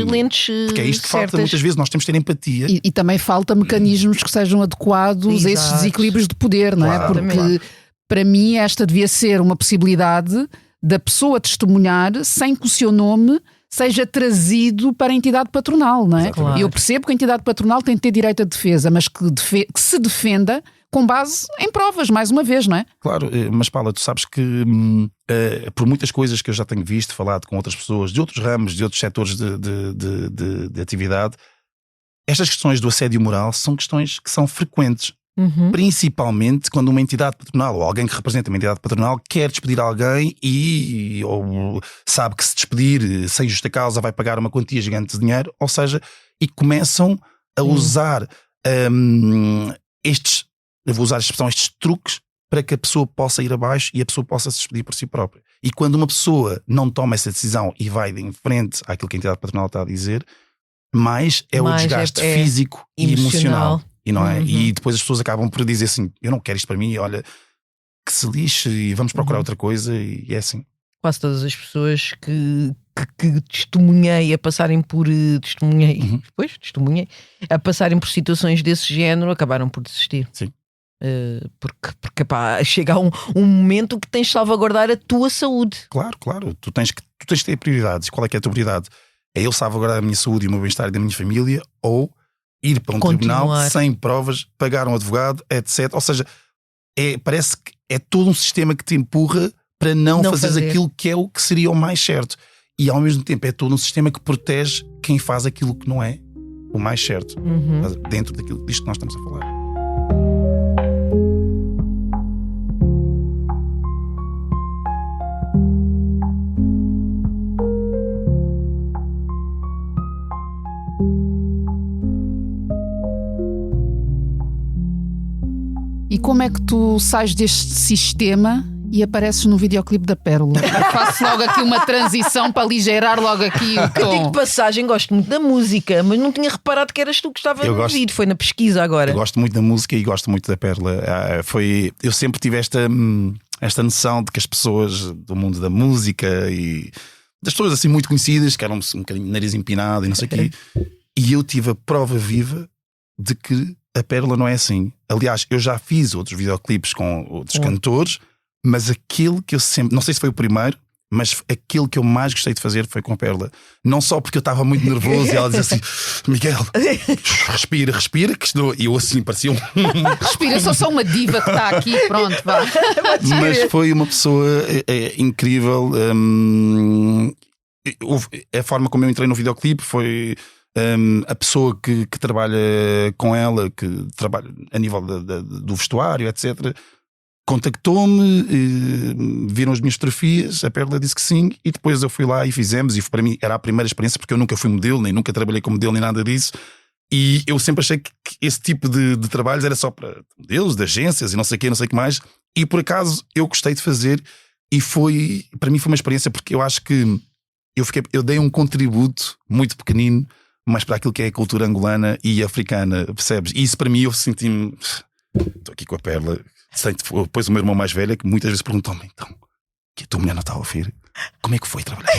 lentes porque é isto que falta certas. muitas vezes, nós temos de ter empatia. E também falta mecanismos que sejam adequados a esses desequilíbrios de poder, não é? Claro, porque para mim esta devia ser uma possibilidade da pessoa testemunhar sem que o seu nome seja trazido para a entidade patronal, não é? Claro. E eu percebo que a entidade patronal tem de ter direito à defesa, mas que se defenda com base em provas, mais uma vez, não é? Claro, mas Paula, tu sabes que por muitas coisas que eu já tenho visto, falado com outras pessoas de outros ramos, de outros setores de atividade, estas questões do assédio moral são questões que são frequentes. Principalmente quando uma entidade patronal ou alguém que representa uma entidade patronal quer despedir alguém ou sabe que se despedir sem justa causa vai pagar uma quantia gigante de dinheiro, ou seja, e começam a usar eu vou usar a expressão, estes truques para que a pessoa possa ir abaixo e a pessoa possa se despedir por si própria. E quando uma pessoa não toma essa decisão e vai em frente àquilo que a entidade patronal está a dizer, mais é o desgaste físico e emocional. E, não é? E depois as pessoas acabam por dizer assim, eu não quero isto para mim, olha, que se lixe e vamos procurar outra coisa, e é assim. Quase todas as pessoas que testemunhei a passarem por testemunhei a passarem por situações desse género acabaram por desistir. Sim. Porque chega um momento que tens de salvaguardar a tua saúde. Claro, tu tens que ter prioridades. Qual é que é a tua prioridade? É eu salvaguardar a minha saúde e o meu bem-estar e da minha família, ou ir para um tribunal sem provas, pagar um advogado, etc. Ou seja, parece que é todo um sistema que te empurra para não fazer aquilo que é o que seria o mais certo. E ao mesmo tempo é todo um sistema que protege quem faz aquilo que não é o mais certo dentro disto que nós estamos a falar. E como é que tu sais deste sistema e apareces no videoclipe da Pérola? Eu faço logo aqui uma transição para aligerar logo aqui o Eu digo tom. de passagem, gosto muito da música, mas não tinha reparado que eras tu que estavas no vídeo. Foi na pesquisa agora. Eu gosto muito da música e gosto muito da Pérola. Eu sempre tive esta noção de que as pessoas do mundo da música e das pessoas assim muito conhecidas, que eram um bocadinho nariz empinado e não sei o quê, e eu tive a prova viva de que a Pérola não é assim. Aliás, eu já fiz outros videoclipes com outros cantores, mas aquele que eu sempre, não sei se foi o primeiro, mas aquele que eu mais gostei de fazer foi com a Pérola. Não só porque eu estava muito nervoso e ela dizia assim: Miguel, respira, que estou. E eu assim parecia Respira, eu sou só uma diva que está aqui, pronto, vá. Mas foi uma pessoa incrível. A forma como eu entrei no videoclipe foi a pessoa que trabalha com ela, que trabalha a nível do vestuário, etc. Contactou-me, viram as minhas fotografias, a Pérola disse que sim, e depois eu fui lá e fizemos, e para mim era a primeira experiência, porque eu nunca fui modelo, nem nunca trabalhei como modelo, nem nada disso, e eu sempre achei que esse tipo de trabalhos era só para modelos, de agências e não sei o que, não sei o que mais, e por acaso eu gostei de fazer, e para mim foi uma experiência, porque eu acho que eu dei um contributo muito pequenino, mas para aquilo que é a cultura angolana e africana, percebes? E isso para mim eu senti-me, estou aqui com a Pérola. Depois o meu irmão mais velho, que muitas vezes perguntou-me: então, que a tua mulher não está a ouvir? Como é que foi trabalhar?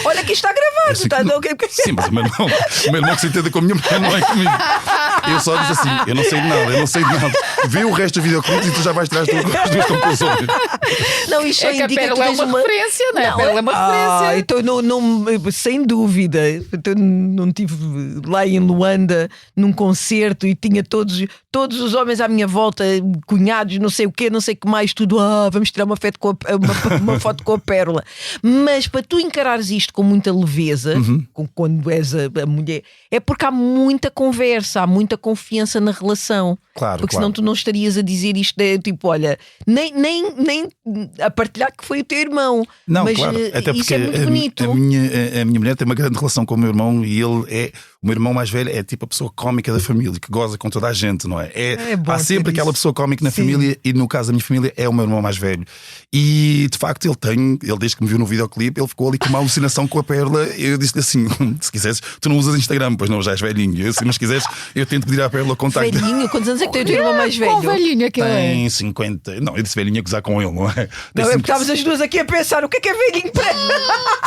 Olha que está gravado, assim, está sim, mas o meu irmão que se entenda com a minha mulher não é comigo. Eu só disse assim: eu não sei de nada. Vê o resto do videoclipe e tu já vais tirar as tuas conclusões. Não, isto É que a Pérola é uma referência, não é? A Pérola é uma referência. Então não, sem dúvida. Então não estive lá em Luanda num concerto e tinha todos os homens à minha volta, cunhados, não sei o quê, não sei o que mais, tudo. Vamos tirar uma foto com a Pérola. Mas para tu encarares isto com muita leveza, quando és a mulher, é porque há muita conversa, há muita confiança na relação. Claro, porque senão tu não estarias a dizer isto, tipo, olha, nem a partilhar que foi o teu irmão. Não, mas claro, até porque isso é muito bonito. A minha mulher tem uma grande relação com o meu irmão, e ele é, o meu irmão mais velho é tipo a pessoa cómica da família, que goza com toda a gente, não é? Há sempre aquela pessoa cómica na família, e no caso da minha família é o meu irmão mais velho. E de facto ele desde que me viu no videoclipe, ele ficou ali com uma alucinação com a Pérola. Eu disse-lhe assim: se quiseres, tu não usas Instagram, pois não, já és velhinho. Eu disse: mas se quiseres, eu tento pedir à Pérola o contacto. Velhinho? Quantos anos é que tem o teu irmão mais velho? Qual velhinho é que ele é? Tem 50. Não, eu disse velhinho a gozar com ele, não é? Não, é porque estavas as duas aqui a pensar: o que é velhinho para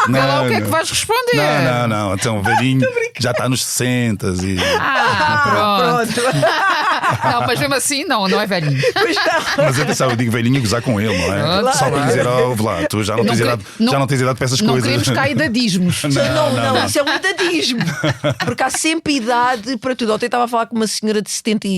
Vê lá o que é que vais responder. Não. Então, velhinho já está nos 60 e. Pronto. Não, mas mesmo assim, não é velhinho. Mas atenção, eu digo velhinho a gozar com ele, não é? Claro. Só para dizer: lá, tu já não tens idade para essas não coisas. Não queremos cá idadismos. Não, isso é um idadismo. Porque há sempre idade para tudo. Ontem estava a falar com uma senhora de 70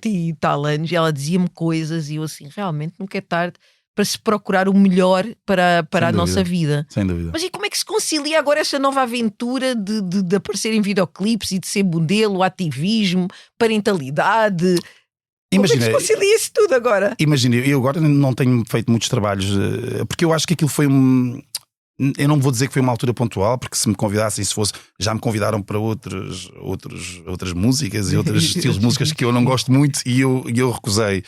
e tal anos, e ela dizia-me coisas, e eu assim, realmente nunca é tarde para se procurar o melhor para a nossa vida. Sem dúvida. Mas e como é que se concilia agora esta nova aventura de aparecer em videoclipes e de ser modelo, ativismo, parentalidade? Imagina, como é que se concilia isso tudo agora? Imagina, eu agora não tenho feito muitos trabalhos, porque eu acho que aquilo foi eu não vou dizer que foi uma altura pontual, porque se me convidassem, já me convidaram para outras músicas e outros estilos de músicas que eu não gosto muito, e eu recusei.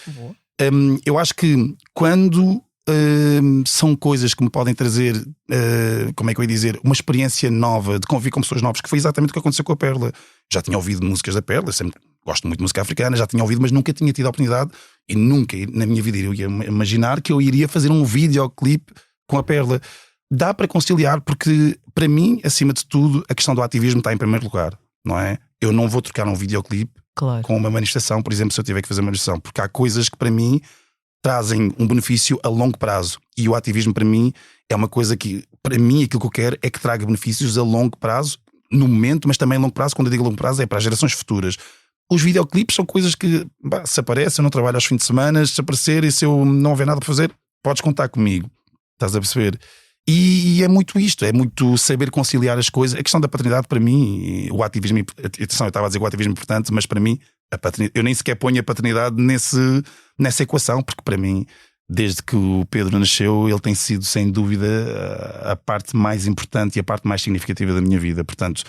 Eu acho que quando são coisas que me podem trazer, como é que eu ia dizer, uma experiência nova, de conviver com pessoas novas, que foi exatamente o que aconteceu com a Pérola. Já tinha ouvido músicas da Pérola, sempre gosto muito de música africana, já tinha ouvido, mas nunca tinha tido a oportunidade, e nunca na minha vida eu ia imaginar que eu iria fazer um videoclipe com a Pérola. Dá para conciliar, porque para mim, acima de tudo, a questão do ativismo está em primeiro lugar, não é? Eu não vou trocar um videoclipe com uma manifestação, por exemplo, se eu tiver que fazer uma manifestação, porque há coisas que para mim trazem um benefício a longo prazo, e o ativismo para mim é uma coisa que, para mim, aquilo que eu quero é que traga benefícios a longo prazo, no momento, mas também a longo prazo. Quando eu digo a longo prazo, é para as gerações futuras. Os videoclipes são coisas que, se aparece, eu não trabalho aos fins de semana, se aparecer e se eu não houver nada para fazer, podes contar comigo, estás a perceber? E é muito isto, é muito saber conciliar as coisas. A questão da paternidade, para mim, o ativismo, atenção, eu estava a dizer que o ativismo é importante, mas para mim, eu nem sequer ponho a paternidade nessa equação, porque para mim, desde que o Pedro nasceu, ele tem sido, sem dúvida, a parte mais importante e a parte mais significativa da minha vida. Portanto,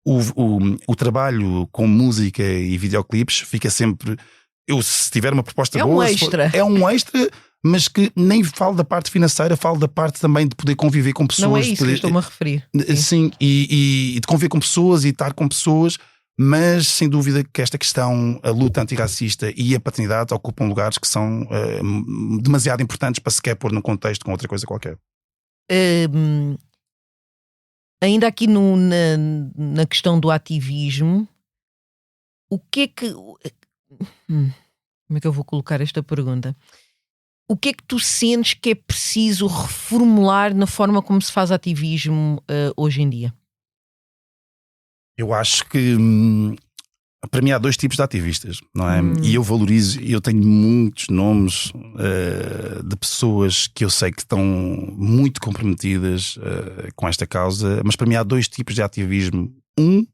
o trabalho com música e videoclipes fica sempre. Se tiver uma proposta boa. Um extra. É um extra, mas que nem falo da parte financeira, falo da parte também de poder conviver com pessoas. Não é isso que eu estou-me a referir. Sim, e de conviver com pessoas e estar com pessoas, mas sem dúvida que esta questão, a luta antirracista e a paternidade ocupam lugares que são demasiado importantes para sequer pôr num contexto com outra coisa qualquer. Ainda aqui na questão do ativismo, o que é que... Como é que eu vou colocar esta pergunta? O que é que tu sentes que é preciso reformular na forma como se faz ativismo hoje em dia? Eu acho que para mim há dois tipos de ativistas, não é? E eu valorizo, eu tenho muitos nomes de pessoas que eu sei que estão muito comprometidas com esta causa, mas para mim há dois tipos de ativismo. Um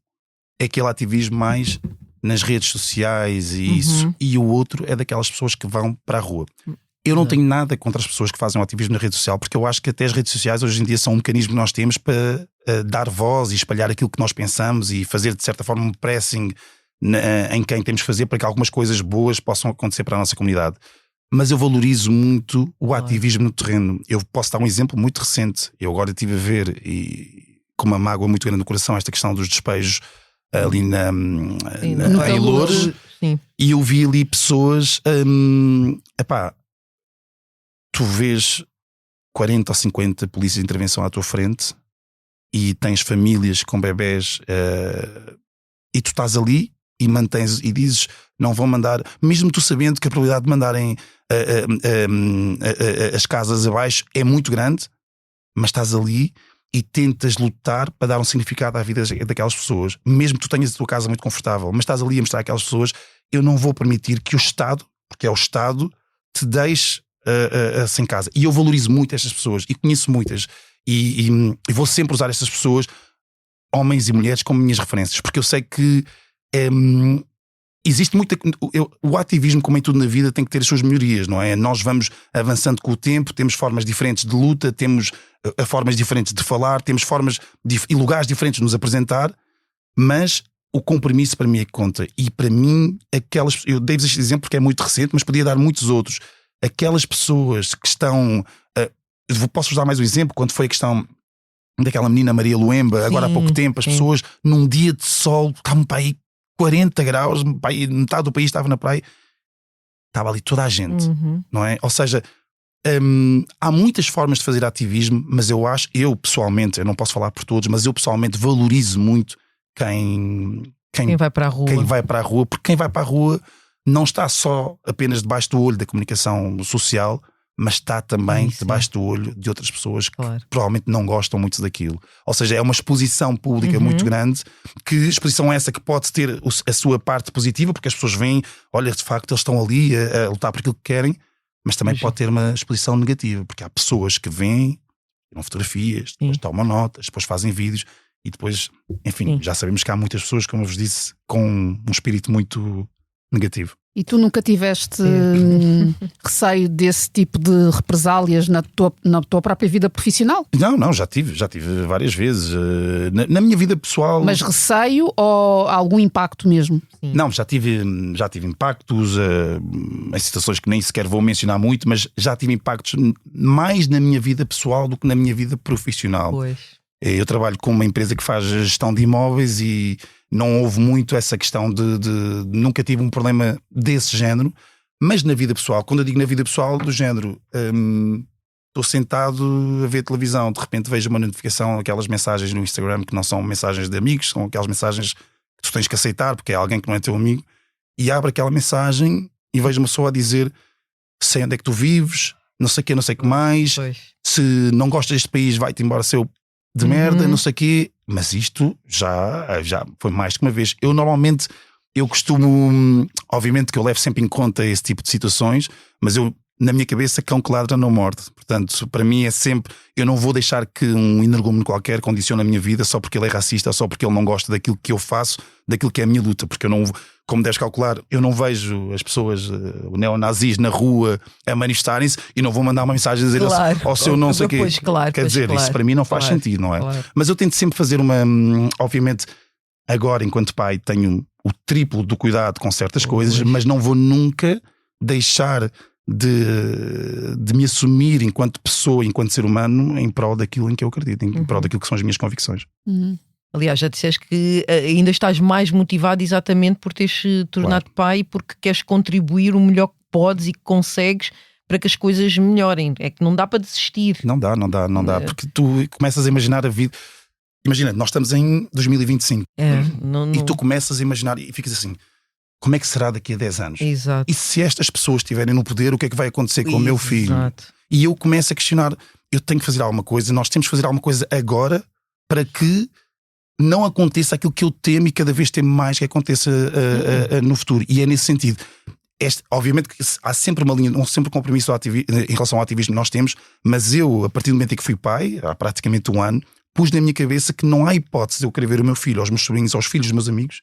é aquele ativismo mais nas redes sociais e isso, e o outro é daquelas pessoas que vão para a rua. Eu não tenho nada contra as pessoas que fazem o ativismo na rede social, porque eu acho que até as redes sociais hoje em dia são um mecanismo que nós temos para dar voz e espalhar aquilo que nós pensamos e fazer de certa forma um pressing em quem temos que fazer para que algumas coisas boas possam acontecer para a nossa comunidade. Mas eu valorizo muito o ativismo no terreno. Eu posso dar um exemplo muito recente. Eu agora estive a ver, e com uma mágoa muito grande no coração, esta questão dos despejos ali em Loures, e eu vi ali pessoas tu vês 40 ou 50 polícias de intervenção à tua frente e tens famílias com bebés e tu estás ali e mantens e dizes não vão mandar, mesmo tu sabendo que a probabilidade de mandarem as casas abaixo é muito grande, mas estás ali e tentas lutar para dar um significado à vida daquelas pessoas, mesmo que tu tenhas a tua casa muito confortável, mas estás ali a mostrar àquelas pessoas. Eu não vou permitir que o Estado, porque é o Estado, te deixe sem casa. E eu valorizo muito estas pessoas e conheço muitas e vou sempre usar estas pessoas, homens e mulheres, como minhas referências, porque eu sei que existe muita... O ativismo, como em tudo na vida, tem que ter as suas melhorias, não é? Nós vamos avançando com o tempo, temos formas diferentes de luta, temos formas diferentes de falar, temos formas e lugares diferentes de nos apresentar, mas o compromisso para mim é que conta. E para mim, eu dei-vos este exemplo porque é muito recente, mas podia dar muitos outros. Aquelas pessoas que estão... posso dar mais um exemplo, quando foi a questão daquela menina Maria Luemba, agora há pouco tempo, as pessoas num dia de sol, estavam para aí 40 graus, metade do país estava na praia, estava ali toda a gente, não é? Ou seja, há muitas formas de fazer ativismo, mas eu pessoalmente, eu não posso falar por todos, mas eu pessoalmente valorizo muito quem vai para a rua. Quem vai para a rua, porque quem vai para a rua não está só apenas debaixo do olho da comunicação social, mas está também debaixo do olho de outras pessoas que provavelmente não gostam muito daquilo. Ou seja, é uma exposição pública muito grande, que exposição essa que pode ter a sua parte positiva, porque as pessoas veem, olha, de facto eles estão ali a lutar por aquilo que querem, mas também pode ter uma exposição negativa, porque há pessoas que veem, tiram fotografias, depois tomam notas, depois fazem vídeos e depois, enfim, já sabemos que há muitas pessoas, como eu vos disse, com um espírito muito negativo. E tu nunca tiveste receio desse tipo de represálias na tua própria vida profissional? Não, já tive várias vezes. Na minha vida pessoal... Mas receio ou algum impacto mesmo? Sim. Não, já tive impactos em situações que nem sequer vou mencionar muito, mas já tive impactos mais na minha vida pessoal do que na minha vida profissional. Pois. Eu trabalho com uma empresa que faz gestão de imóveis e não houve muito essa questão de nunca tive um problema desse género, mas na vida pessoal, quando eu digo na vida pessoal do género, estou sentado a ver televisão, de repente vejo uma notificação, aquelas mensagens no Instagram que não são mensagens de amigos, são aquelas mensagens que tu tens que aceitar porque é alguém que não é teu amigo, e abro aquela mensagem e vejo uma pessoa a dizer: sei onde é que tu vives, não sei o que, não sei o que mais, se não gostas deste país vai-te embora seu de merda, não sei o quê. Mas isto já foi mais que uma vez. Eu costumo, obviamente que eu levo sempre em conta esse tipo de situações, mas eu na minha cabeça, cão que ladra não morde. Portanto, para mim é sempre, eu não vou deixar que um energúmeno qualquer condicione a minha vida só porque ele é racista, só porque ele não gosta daquilo que eu faço, daquilo que é a minha luta. Porque eu não, como deves calcular, eu não vejo as pessoas neonazis na rua a manifestarem-se e não vou mandar uma mensagem a dizer ao seu não sei o quê. Quer dizer, isso para mim não faz sentido, não é? Claro. Mas eu tento sempre fazer obviamente, agora enquanto pai tenho o triplo do cuidado com certas coisas, mas não vou nunca deixar de me assumir enquanto pessoa, enquanto ser humano, em prol daquilo em que eu acredito, em prol daquilo que são as minhas convicções. Aliás, já disseste que ainda estás mais motivado exatamente por teres tornado pai, porque queres contribuir o melhor que podes e que consegues para que as coisas melhorem. É que não dá para desistir. Não dá, porque tu começas a imaginar a vida. Imagina, nós estamos em 2025 e tu começas a imaginar e ficas assim: como é que será daqui a 10 anos? Exato. E se estas pessoas estiverem no poder, o que é que vai acontecer com o meu filho? E eu começo a questionar: eu tenho que fazer alguma coisa, nós temos que fazer alguma coisa agora para que não aconteça aquilo que eu temo e cada vez temo mais que aconteça no futuro. E é nesse sentido. Obviamente que há sempre uma linha, sempre um compromisso em relação ao ativismo que nós temos, mas eu, a partir do momento em que fui pai, há praticamente um ano, pus na minha cabeça que não há hipótese de eu querer ver o meu filho, aos meus sobrinhos, aos filhos dos meus amigos,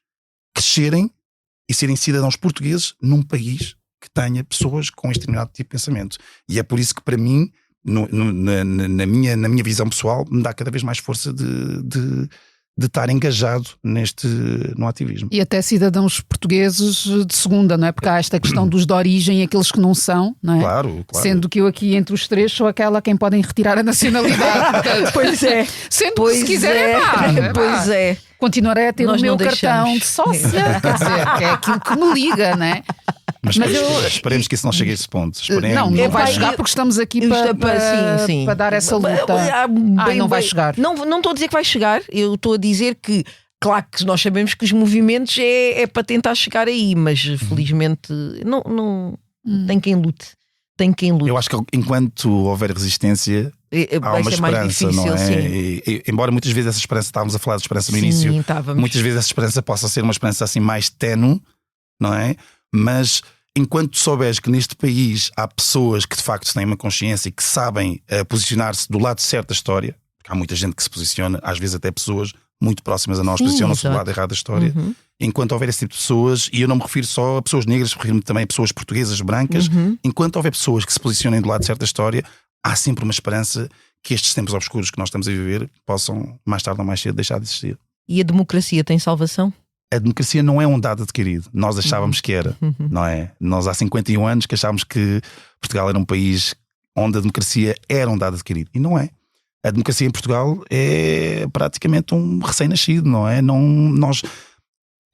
crescerem e serem cidadãos portugueses num país que tenha pessoas com este determinado tipo de pensamento. E é por isso que, para mim, na minha visão pessoal, me dá cada vez mais força de estar engajado no ativismo. E até cidadãos portugueses de segunda, não é? Porque há esta questão dos de origem e aqueles que não são, não é? Claro. Sendo que eu aqui entre os três sou aquela a quem podem retirar a nacionalidade. Pois é. Sendo que se quiserem Pois é. Continuarei a ter o meu cartão de sócia. Quer dizer, que é aquilo que me liga, não é? Mas esperemos que isso não chegue a esse ponto. Não vai chegar porque estamos aqui para dar essa luta. Não vai chegar. Não estou a dizer que vai chegar, eu estou a dizer que, claro que nós sabemos que os movimentos é para tentar chegar aí, mas felizmente não tem quem lute. Eu acho que enquanto houver resistência, há uma esperança, não é? E, embora muitas vezes essa esperança, estávamos a falar de esperança no início, muitas vezes essa esperança possa ser uma esperança assim mais ténue, não é? Mas enquanto souberes que neste país há pessoas que de facto têm uma consciência e que sabem posicionar-se do lado certo da história, porque há muita gente que se posiciona, às vezes até pessoas muito próximas a nós posicionam-se do lado errado da história. Enquanto houver esse tipo de pessoas, e eu não me refiro só a pessoas negras, refiro-me também a pessoas portuguesas, brancas, enquanto houver pessoas que se posicionem do lado certo da história, há sempre uma esperança que estes tempos obscuros que nós estamos a viver possam, mais tarde ou mais cedo, deixar de existir. E a democracia tem salvação? A democracia não é um dado adquirido. Nós achávamos que era, não é? Nós há 51 anos que achávamos que Portugal era um país onde a democracia era um dado adquirido. E não é. A democracia em Portugal é praticamente um recém-nascido, não é?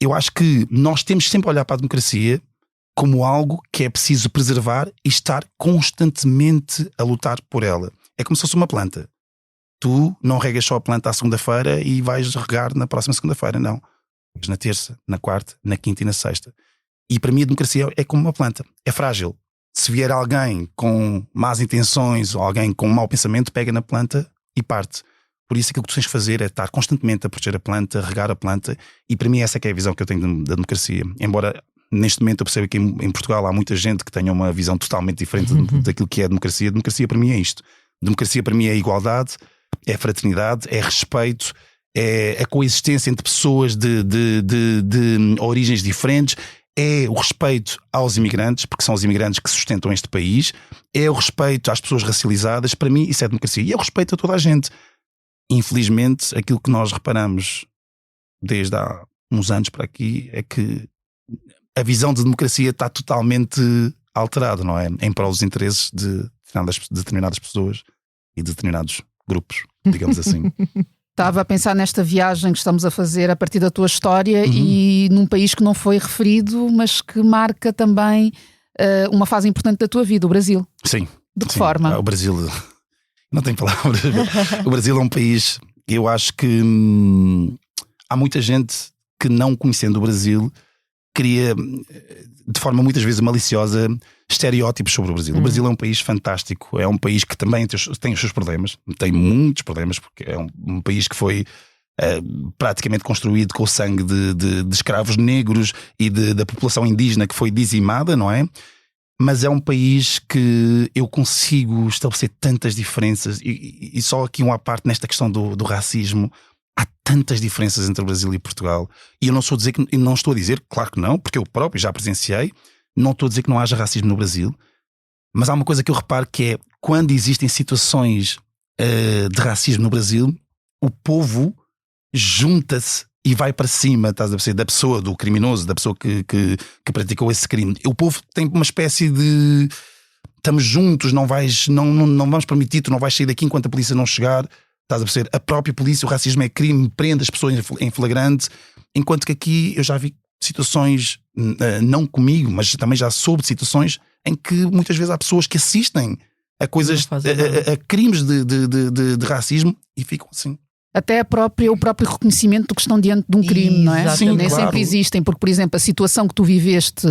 Eu acho que nós temos sempre a olhar para a democracia como algo que é preciso preservar e estar constantemente a lutar por ela. É como se fosse uma planta. Tu não regas só a planta à segunda-feira e vais regar na próxima segunda-feira, não. Na terça, na quarta, na quinta e na sexta. E para mim a democracia é como uma planta. É frágil. Se vier alguém com más intenções ou alguém com mau pensamento, pega na planta e parte. Por isso aquilo que tu tens de fazer é estar constantemente a proteger a planta, a regar a planta. E para mim essa é que é a visão que eu tenho da democracia. Embora neste momento eu percebo que em Portugal há muita gente que tenha uma visão totalmente diferente daquilo que é a democracia. A democracia para mim é isto. A democracia para mim é igualdade, é fraternidade, é respeito, é a coexistência entre pessoas de origens diferentes, é o respeito aos imigrantes, porque são os imigrantes que sustentam este país, é o respeito às pessoas racializadas. Para mim isso é democracia. E é o respeito a toda a gente. Infelizmente aquilo que nós reparamos desde há uns anos para aqui é que a visão de democracia está totalmente alterada, não é? Em prol dos interesses de determinadas pessoas e de determinados grupos, digamos assim. Estava a pensar nesta viagem que estamos a fazer a partir da tua história e num país que não foi referido, mas que marca também uma fase importante da tua vida, o Brasil. Sim. De que forma? O Brasil, não tenho palavras. O Brasil é um país, eu acho que há muita gente que, não conhecendo o Brasil, cria de forma muitas vezes maliciosa estereótipos sobre o Brasil. O Brasil é um país fantástico, é um país que também tem os seus problemas, tem muitos problemas, porque é um país que foi praticamente construído com o sangue de escravos negros e da população indígena que foi dizimada, não é? mas é um país que eu consigo estabelecer tantas diferenças, e só aqui uma parte nesta questão do racismo. Há tantas diferenças entre o Brasil e Portugal, e eu não estou a dizer, claro que não, porque eu próprio já presenciei, não estou a dizer que não haja racismo no Brasil, mas há uma coisa que eu reparo, que é quando existem situações de racismo no Brasil, o povo junta-se e vai para cima, estás a perceber, da pessoa, do criminoso, da pessoa que praticou esse crime. O povo tem uma espécie de estamos juntos, não vamos permitir, tu não vais sair daqui enquanto a polícia não chegar. Estás a perceber? A própria polícia, o racismo é crime, prende as pessoas em flagrante, enquanto que aqui eu já vi situações, não comigo, mas também já soube de situações em que muitas vezes há pessoas que assistem a coisas, a crimes de racismo e ficam assim. Até o próprio reconhecimento do que estão diante de um crime, não é? Sim, nem claro. sempre existem, porque, por exemplo, a situação que tu viveste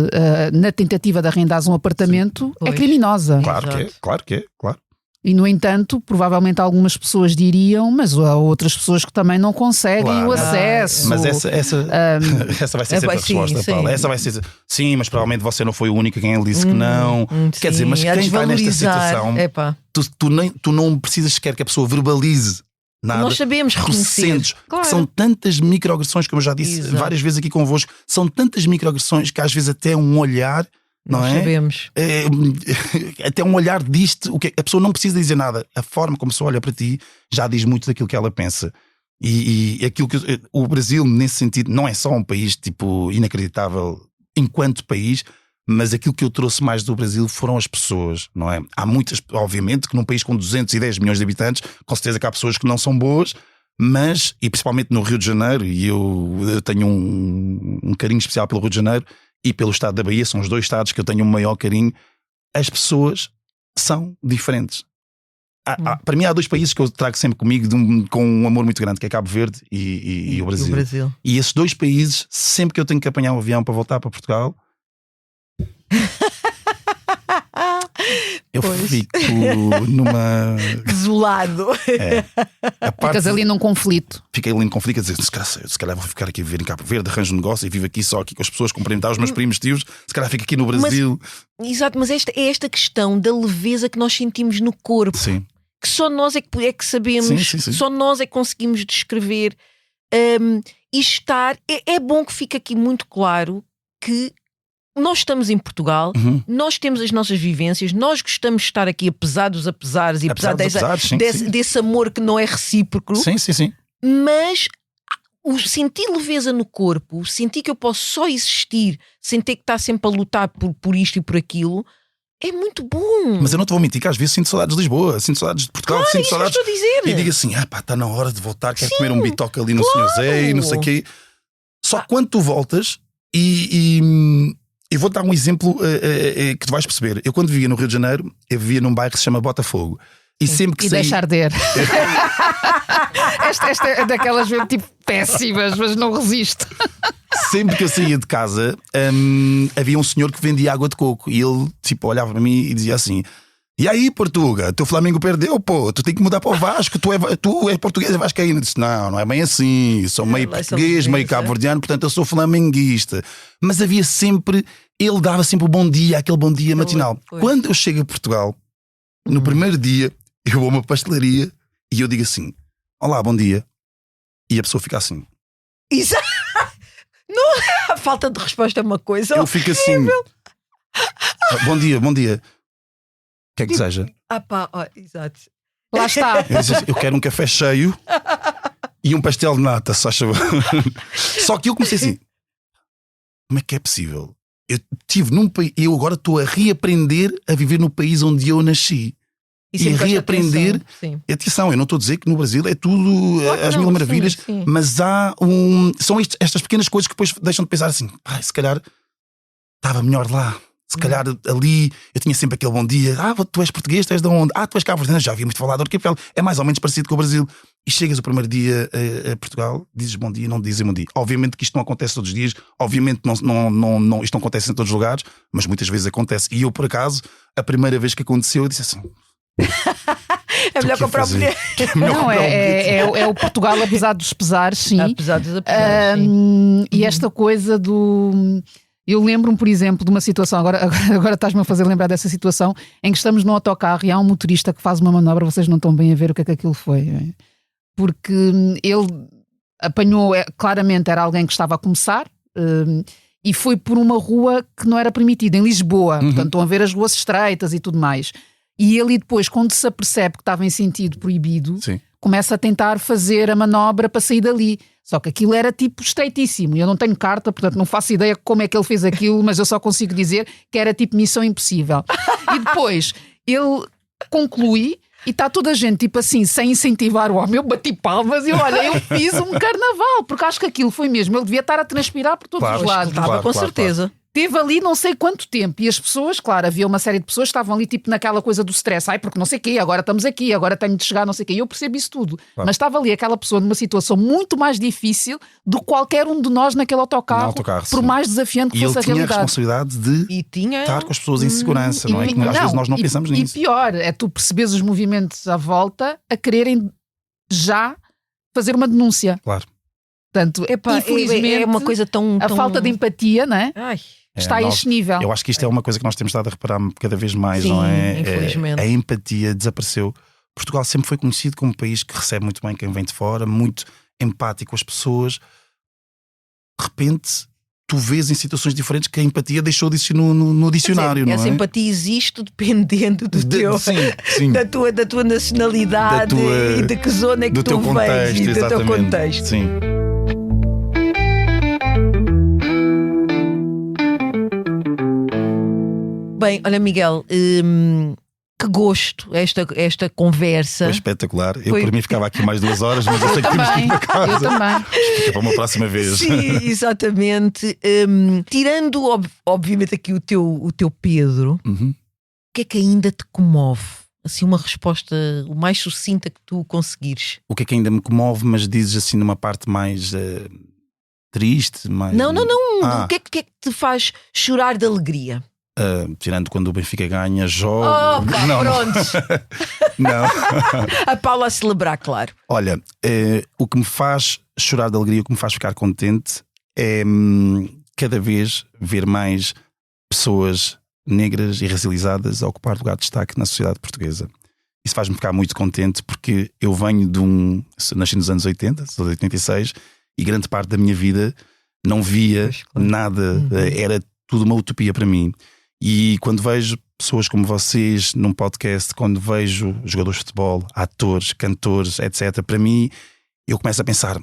na tentativa de arrendares um apartamento é criminosa. Claro que é. E, no entanto, provavelmente algumas pessoas diriam, mas há outras pessoas que também não conseguem o acesso. Mas essa vai ser sempre a resposta, Paula. Essa vai ser, sim, mas provavelmente você não foi o único a quem ele disse que não. Quer dizer, mas quem está nesta situação, tu não precisas sequer que a pessoa verbalize nada. Nós sabemos reconhecer. Sentes, claro. São tantas microagressões, como eu já disse várias vezes aqui convosco, são tantas microagressões que às vezes até um olhar. Nós sabemos. Até um olhar disto, a pessoa não precisa dizer nada. A forma como a pessoa olha para ti já diz muito daquilo que ela pensa. E aquilo que o Brasil, nesse sentido, não é só um país tipo inacreditável enquanto país, mas aquilo que eu trouxe mais do Brasil foram as pessoas, não é? Há muitas, obviamente, que num país com 210 milhões de habitantes, com certeza que há pessoas que não são boas, mas, e principalmente no Rio de Janeiro, e eu tenho um carinho especial pelo Rio de Janeiro e pelo estado da Bahia, são os dois estados que eu tenho um maior carinho. As pessoas são diferentes. Para mim há dois países que eu trago sempre comigo com um amor muito grande, que é Cabo Verde e o Brasil. E esses dois países, sempre que eu tenho que apanhar um avião para voltar para Portugal, eu fico numa... Desolado. Ficas ali num conflito. Fiquei ali num conflito a dizer, se calhar vou ficar aqui a viver em Cabo Verde, arranjo um negócio e vivo aqui só aqui com as pessoas, cumprimentar os meus primos, tios, se calhar fico aqui no Brasil. Exato, mas esta questão da leveza que nós sentimos no corpo. Sim. Que só nós é que sabemos, sim. só nós é que conseguimos descrever. E estar... É bom que fique aqui muito claro que nós estamos em Portugal, nós temos as nossas vivências, nós gostamos de estar aqui apesar dos apesares e apesar desse amor que não é recíproco. Sim. Mas o sentir leveza no corpo, sentir que eu posso só existir sem ter que estar sempre a lutar por isto e por aquilo, é muito bom. Mas eu não te vou mentir que às vezes sinto saudades de Lisboa, sinto saudades de Portugal, sinto saudades. Estou a dizer. E digo assim, está na hora de voltar, quero comer um bitoque ali no Senhor Zé e não sei o quê. Só que quando tu voltas eu vou dar um exemplo que tu vais perceber. Eu quando vivia no Rio de Janeiro, eu vivia num bairro que se chama Botafogo. E sempre que deixa arder. esta é daquelas tipo péssimas, mas não resisto. Sempre que eu saía de casa, havia um senhor que vendia água de coco. E ele tipo, olhava para mim e dizia assim: e aí, Portuga, teu Flamengo perdeu, pô, tu tens que mudar para o Vasco, tu és português, é vascaíno. Eu disse, não é bem assim, sou meio português, meio cabo-verdiano, portanto eu sou flamenguista. Mas havia sempre, ele dava sempre o bom dia, aquele bom dia matinal. Quando eu chego a Portugal, no primeiro dia, eu vou a uma pastelaria e eu digo assim, olá, bom dia. E a pessoa fica assim. Isso. Não, a falta de resposta é uma coisa. Eu fico assim, bom dia. O que é que deseja? Exato. Lá está. Eu quero um café cheio e um pastel de nata, só favor. Só que eu comecei assim, como é que é possível? Eu estive num país, eu agora estou a reaprender a viver no país onde eu nasci. E reaprender. Atenção, eu não estou a dizer que no Brasil é tudo as mil maravilhas, mas há são estas pequenas coisas que depois deixam de pensar assim, se calhar estava melhor lá. Se calhar ali eu tinha sempre aquele bom dia. Tu és português, tu és de onde? Tu és cabo-verdiano, já ouvi muito falar do Arquipélago. É mais ou menos parecido com o Brasil. E chegas o primeiro dia a Portugal, dizes bom dia, não dizem bom dia. Obviamente que isto não acontece todos os dias, obviamente isto não acontece em todos os lugares, mas muitas vezes acontece. E eu, por acaso, a primeira vez que aconteceu, eu disse assim: é melhor comprar o bilhete. É o Portugal, apesar dos pesares, sim. Apesar dos apesares, sim. E esta coisa do... Eu lembro-me, por exemplo, de uma situação, agora estás-me a fazer lembrar dessa situação, em que estamos no autocarro e há um motorista que faz uma manobra, vocês não estão bem a ver o que é que aquilo foi. Porque ele apanhou, claramente era alguém que estava a começar, e foi por uma rua que não era permitida, em Lisboa. Portanto, estão a ver as ruas estreitas e tudo mais. E ele depois, quando se apercebe que estava em sentido proibido, Sim. começa a tentar fazer a manobra para sair dali. Só que aquilo era tipo estreitíssimo. Eu não tenho carta, portanto não faço ideia como é que ele fez aquilo, mas eu só consigo dizer que era tipo missão impossível. E depois ele conclui e está toda a gente tipo assim, sem incentivar o homem. Eu bati palmas e olha, eu fiz um carnaval, porque acho que aquilo foi mesmo. Ele devia estar a transpirar por todos os lados. Estava com certeza. Teve ali não sei quanto tempo e as pessoas, claro, havia uma série de pessoas que estavam ali tipo naquela coisa do stress, porque não sei o quê, agora estamos aqui, agora tenho de chegar, não sei o quê, e eu percebo isso tudo, mas estava ali aquela pessoa numa situação muito mais difícil do que qualquer um de nós naquele autocarro, por sim. mais desafiante que fosse a realidade. E ele tinha a responsabilidade de estar com as pessoas em segurança, não é? Que às vezes nós não pensamos nisso. E pior, é tu percebes os movimentos à volta a quererem já fazer uma denúncia. Claro. Portanto, infelizmente, é uma coisa tão... A falta de empatia, não é? Ai. Está a este nível. Eu acho que isto é uma coisa que nós temos estado a reparar cada vez mais, não é? Infelizmente. A empatia desapareceu. Portugal sempre foi conhecido como um país que recebe muito bem quem vem de fora, muito empático com as pessoas. De repente, tu vês em situações diferentes que a empatia deixou de existir no dicionário, não é? Essa empatia existe dependendo do teu, sim. Da tua nacionalidade e de que zona é que tu vens e do teu contexto. Sim. Bem, olha Miguel, que gosto esta conversa. Foi espetacular. Eu por mim ficava aqui mais 2 horas, mas eu sei que temos que ir para casa. Eu também. Fica para uma próxima vez. Sim, exatamente. Tirando, obviamente, aqui o teu Pedro, o que é que ainda te comove? Assim, uma resposta o mais sucinta que tu conseguires. O que é que ainda me comove, mas dizes assim numa parte mais triste? Mais... Não. O que é que te faz chorar de alegria? Tirando quando o Benfica ganha, jogo. Pronto. Não. A Paula a celebrar, claro. Olha, o que me faz chorar de alegria, o que me faz ficar contente é cada vez ver mais pessoas negras e racializadas a ocupar lugar de destaque na sociedade portuguesa. Isso faz-me ficar muito contente porque eu venho nasci nos anos 80, sou de 86, e grande parte da minha vida não via nada, era tudo uma utopia para mim. E quando vejo pessoas como vocês num podcast, quando vejo jogadores de futebol, atores, cantores, etc., para mim, eu começo a pensar: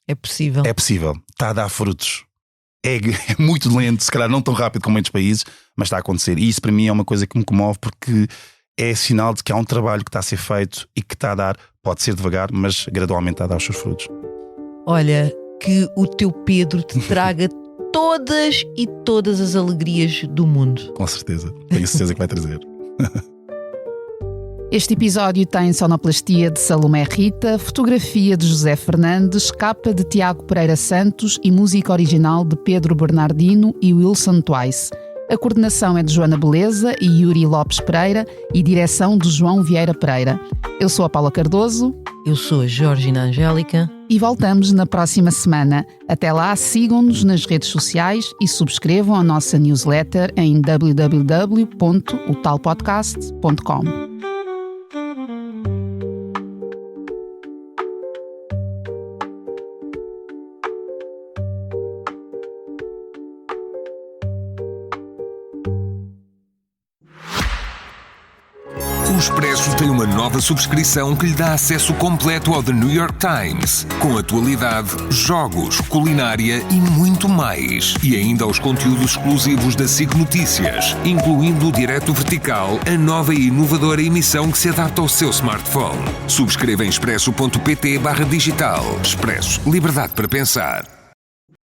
é possível. É possível, está a dar frutos. É muito lento, se calhar não tão rápido como em outros países, mas está a acontecer. E isso para mim é uma coisa que me comove, porque é sinal de que há um trabalho que está a ser feito e que está a dar, pode ser devagar, mas gradualmente está a dar os seus frutos. Olha, que o teu Pedro te traga todas as alegrias do mundo. Com certeza, tenho certeza que vai trazer. Este episódio tem sonoplastia de Salomé Rita, fotografia de José Fernandes, capa de Tiago Pereira Santos e música original de Pedro Bernardino e Wilson Twice. A coordenação é de Joana Beleza e Yuri Lopes Pereira e direção de João Vieira Pereira. Eu sou a Paula Cardoso. Eu sou a Georgina Angélica. E voltamos na próxima semana. Até lá, sigam-nos nas redes sociais e subscrevam a nossa newsletter em www.otalpodcast.com. O Expresso tem uma nova subscrição que lhe dá acesso completo ao The New York Times, com atualidade, jogos, culinária e muito mais. E ainda aos conteúdos exclusivos da SIC Notícias, incluindo o Direto Vertical, a nova e inovadora emissão que se adapta ao seu smartphone. Subscreva em expresso.pt/digital. Expresso. Liberdade para pensar.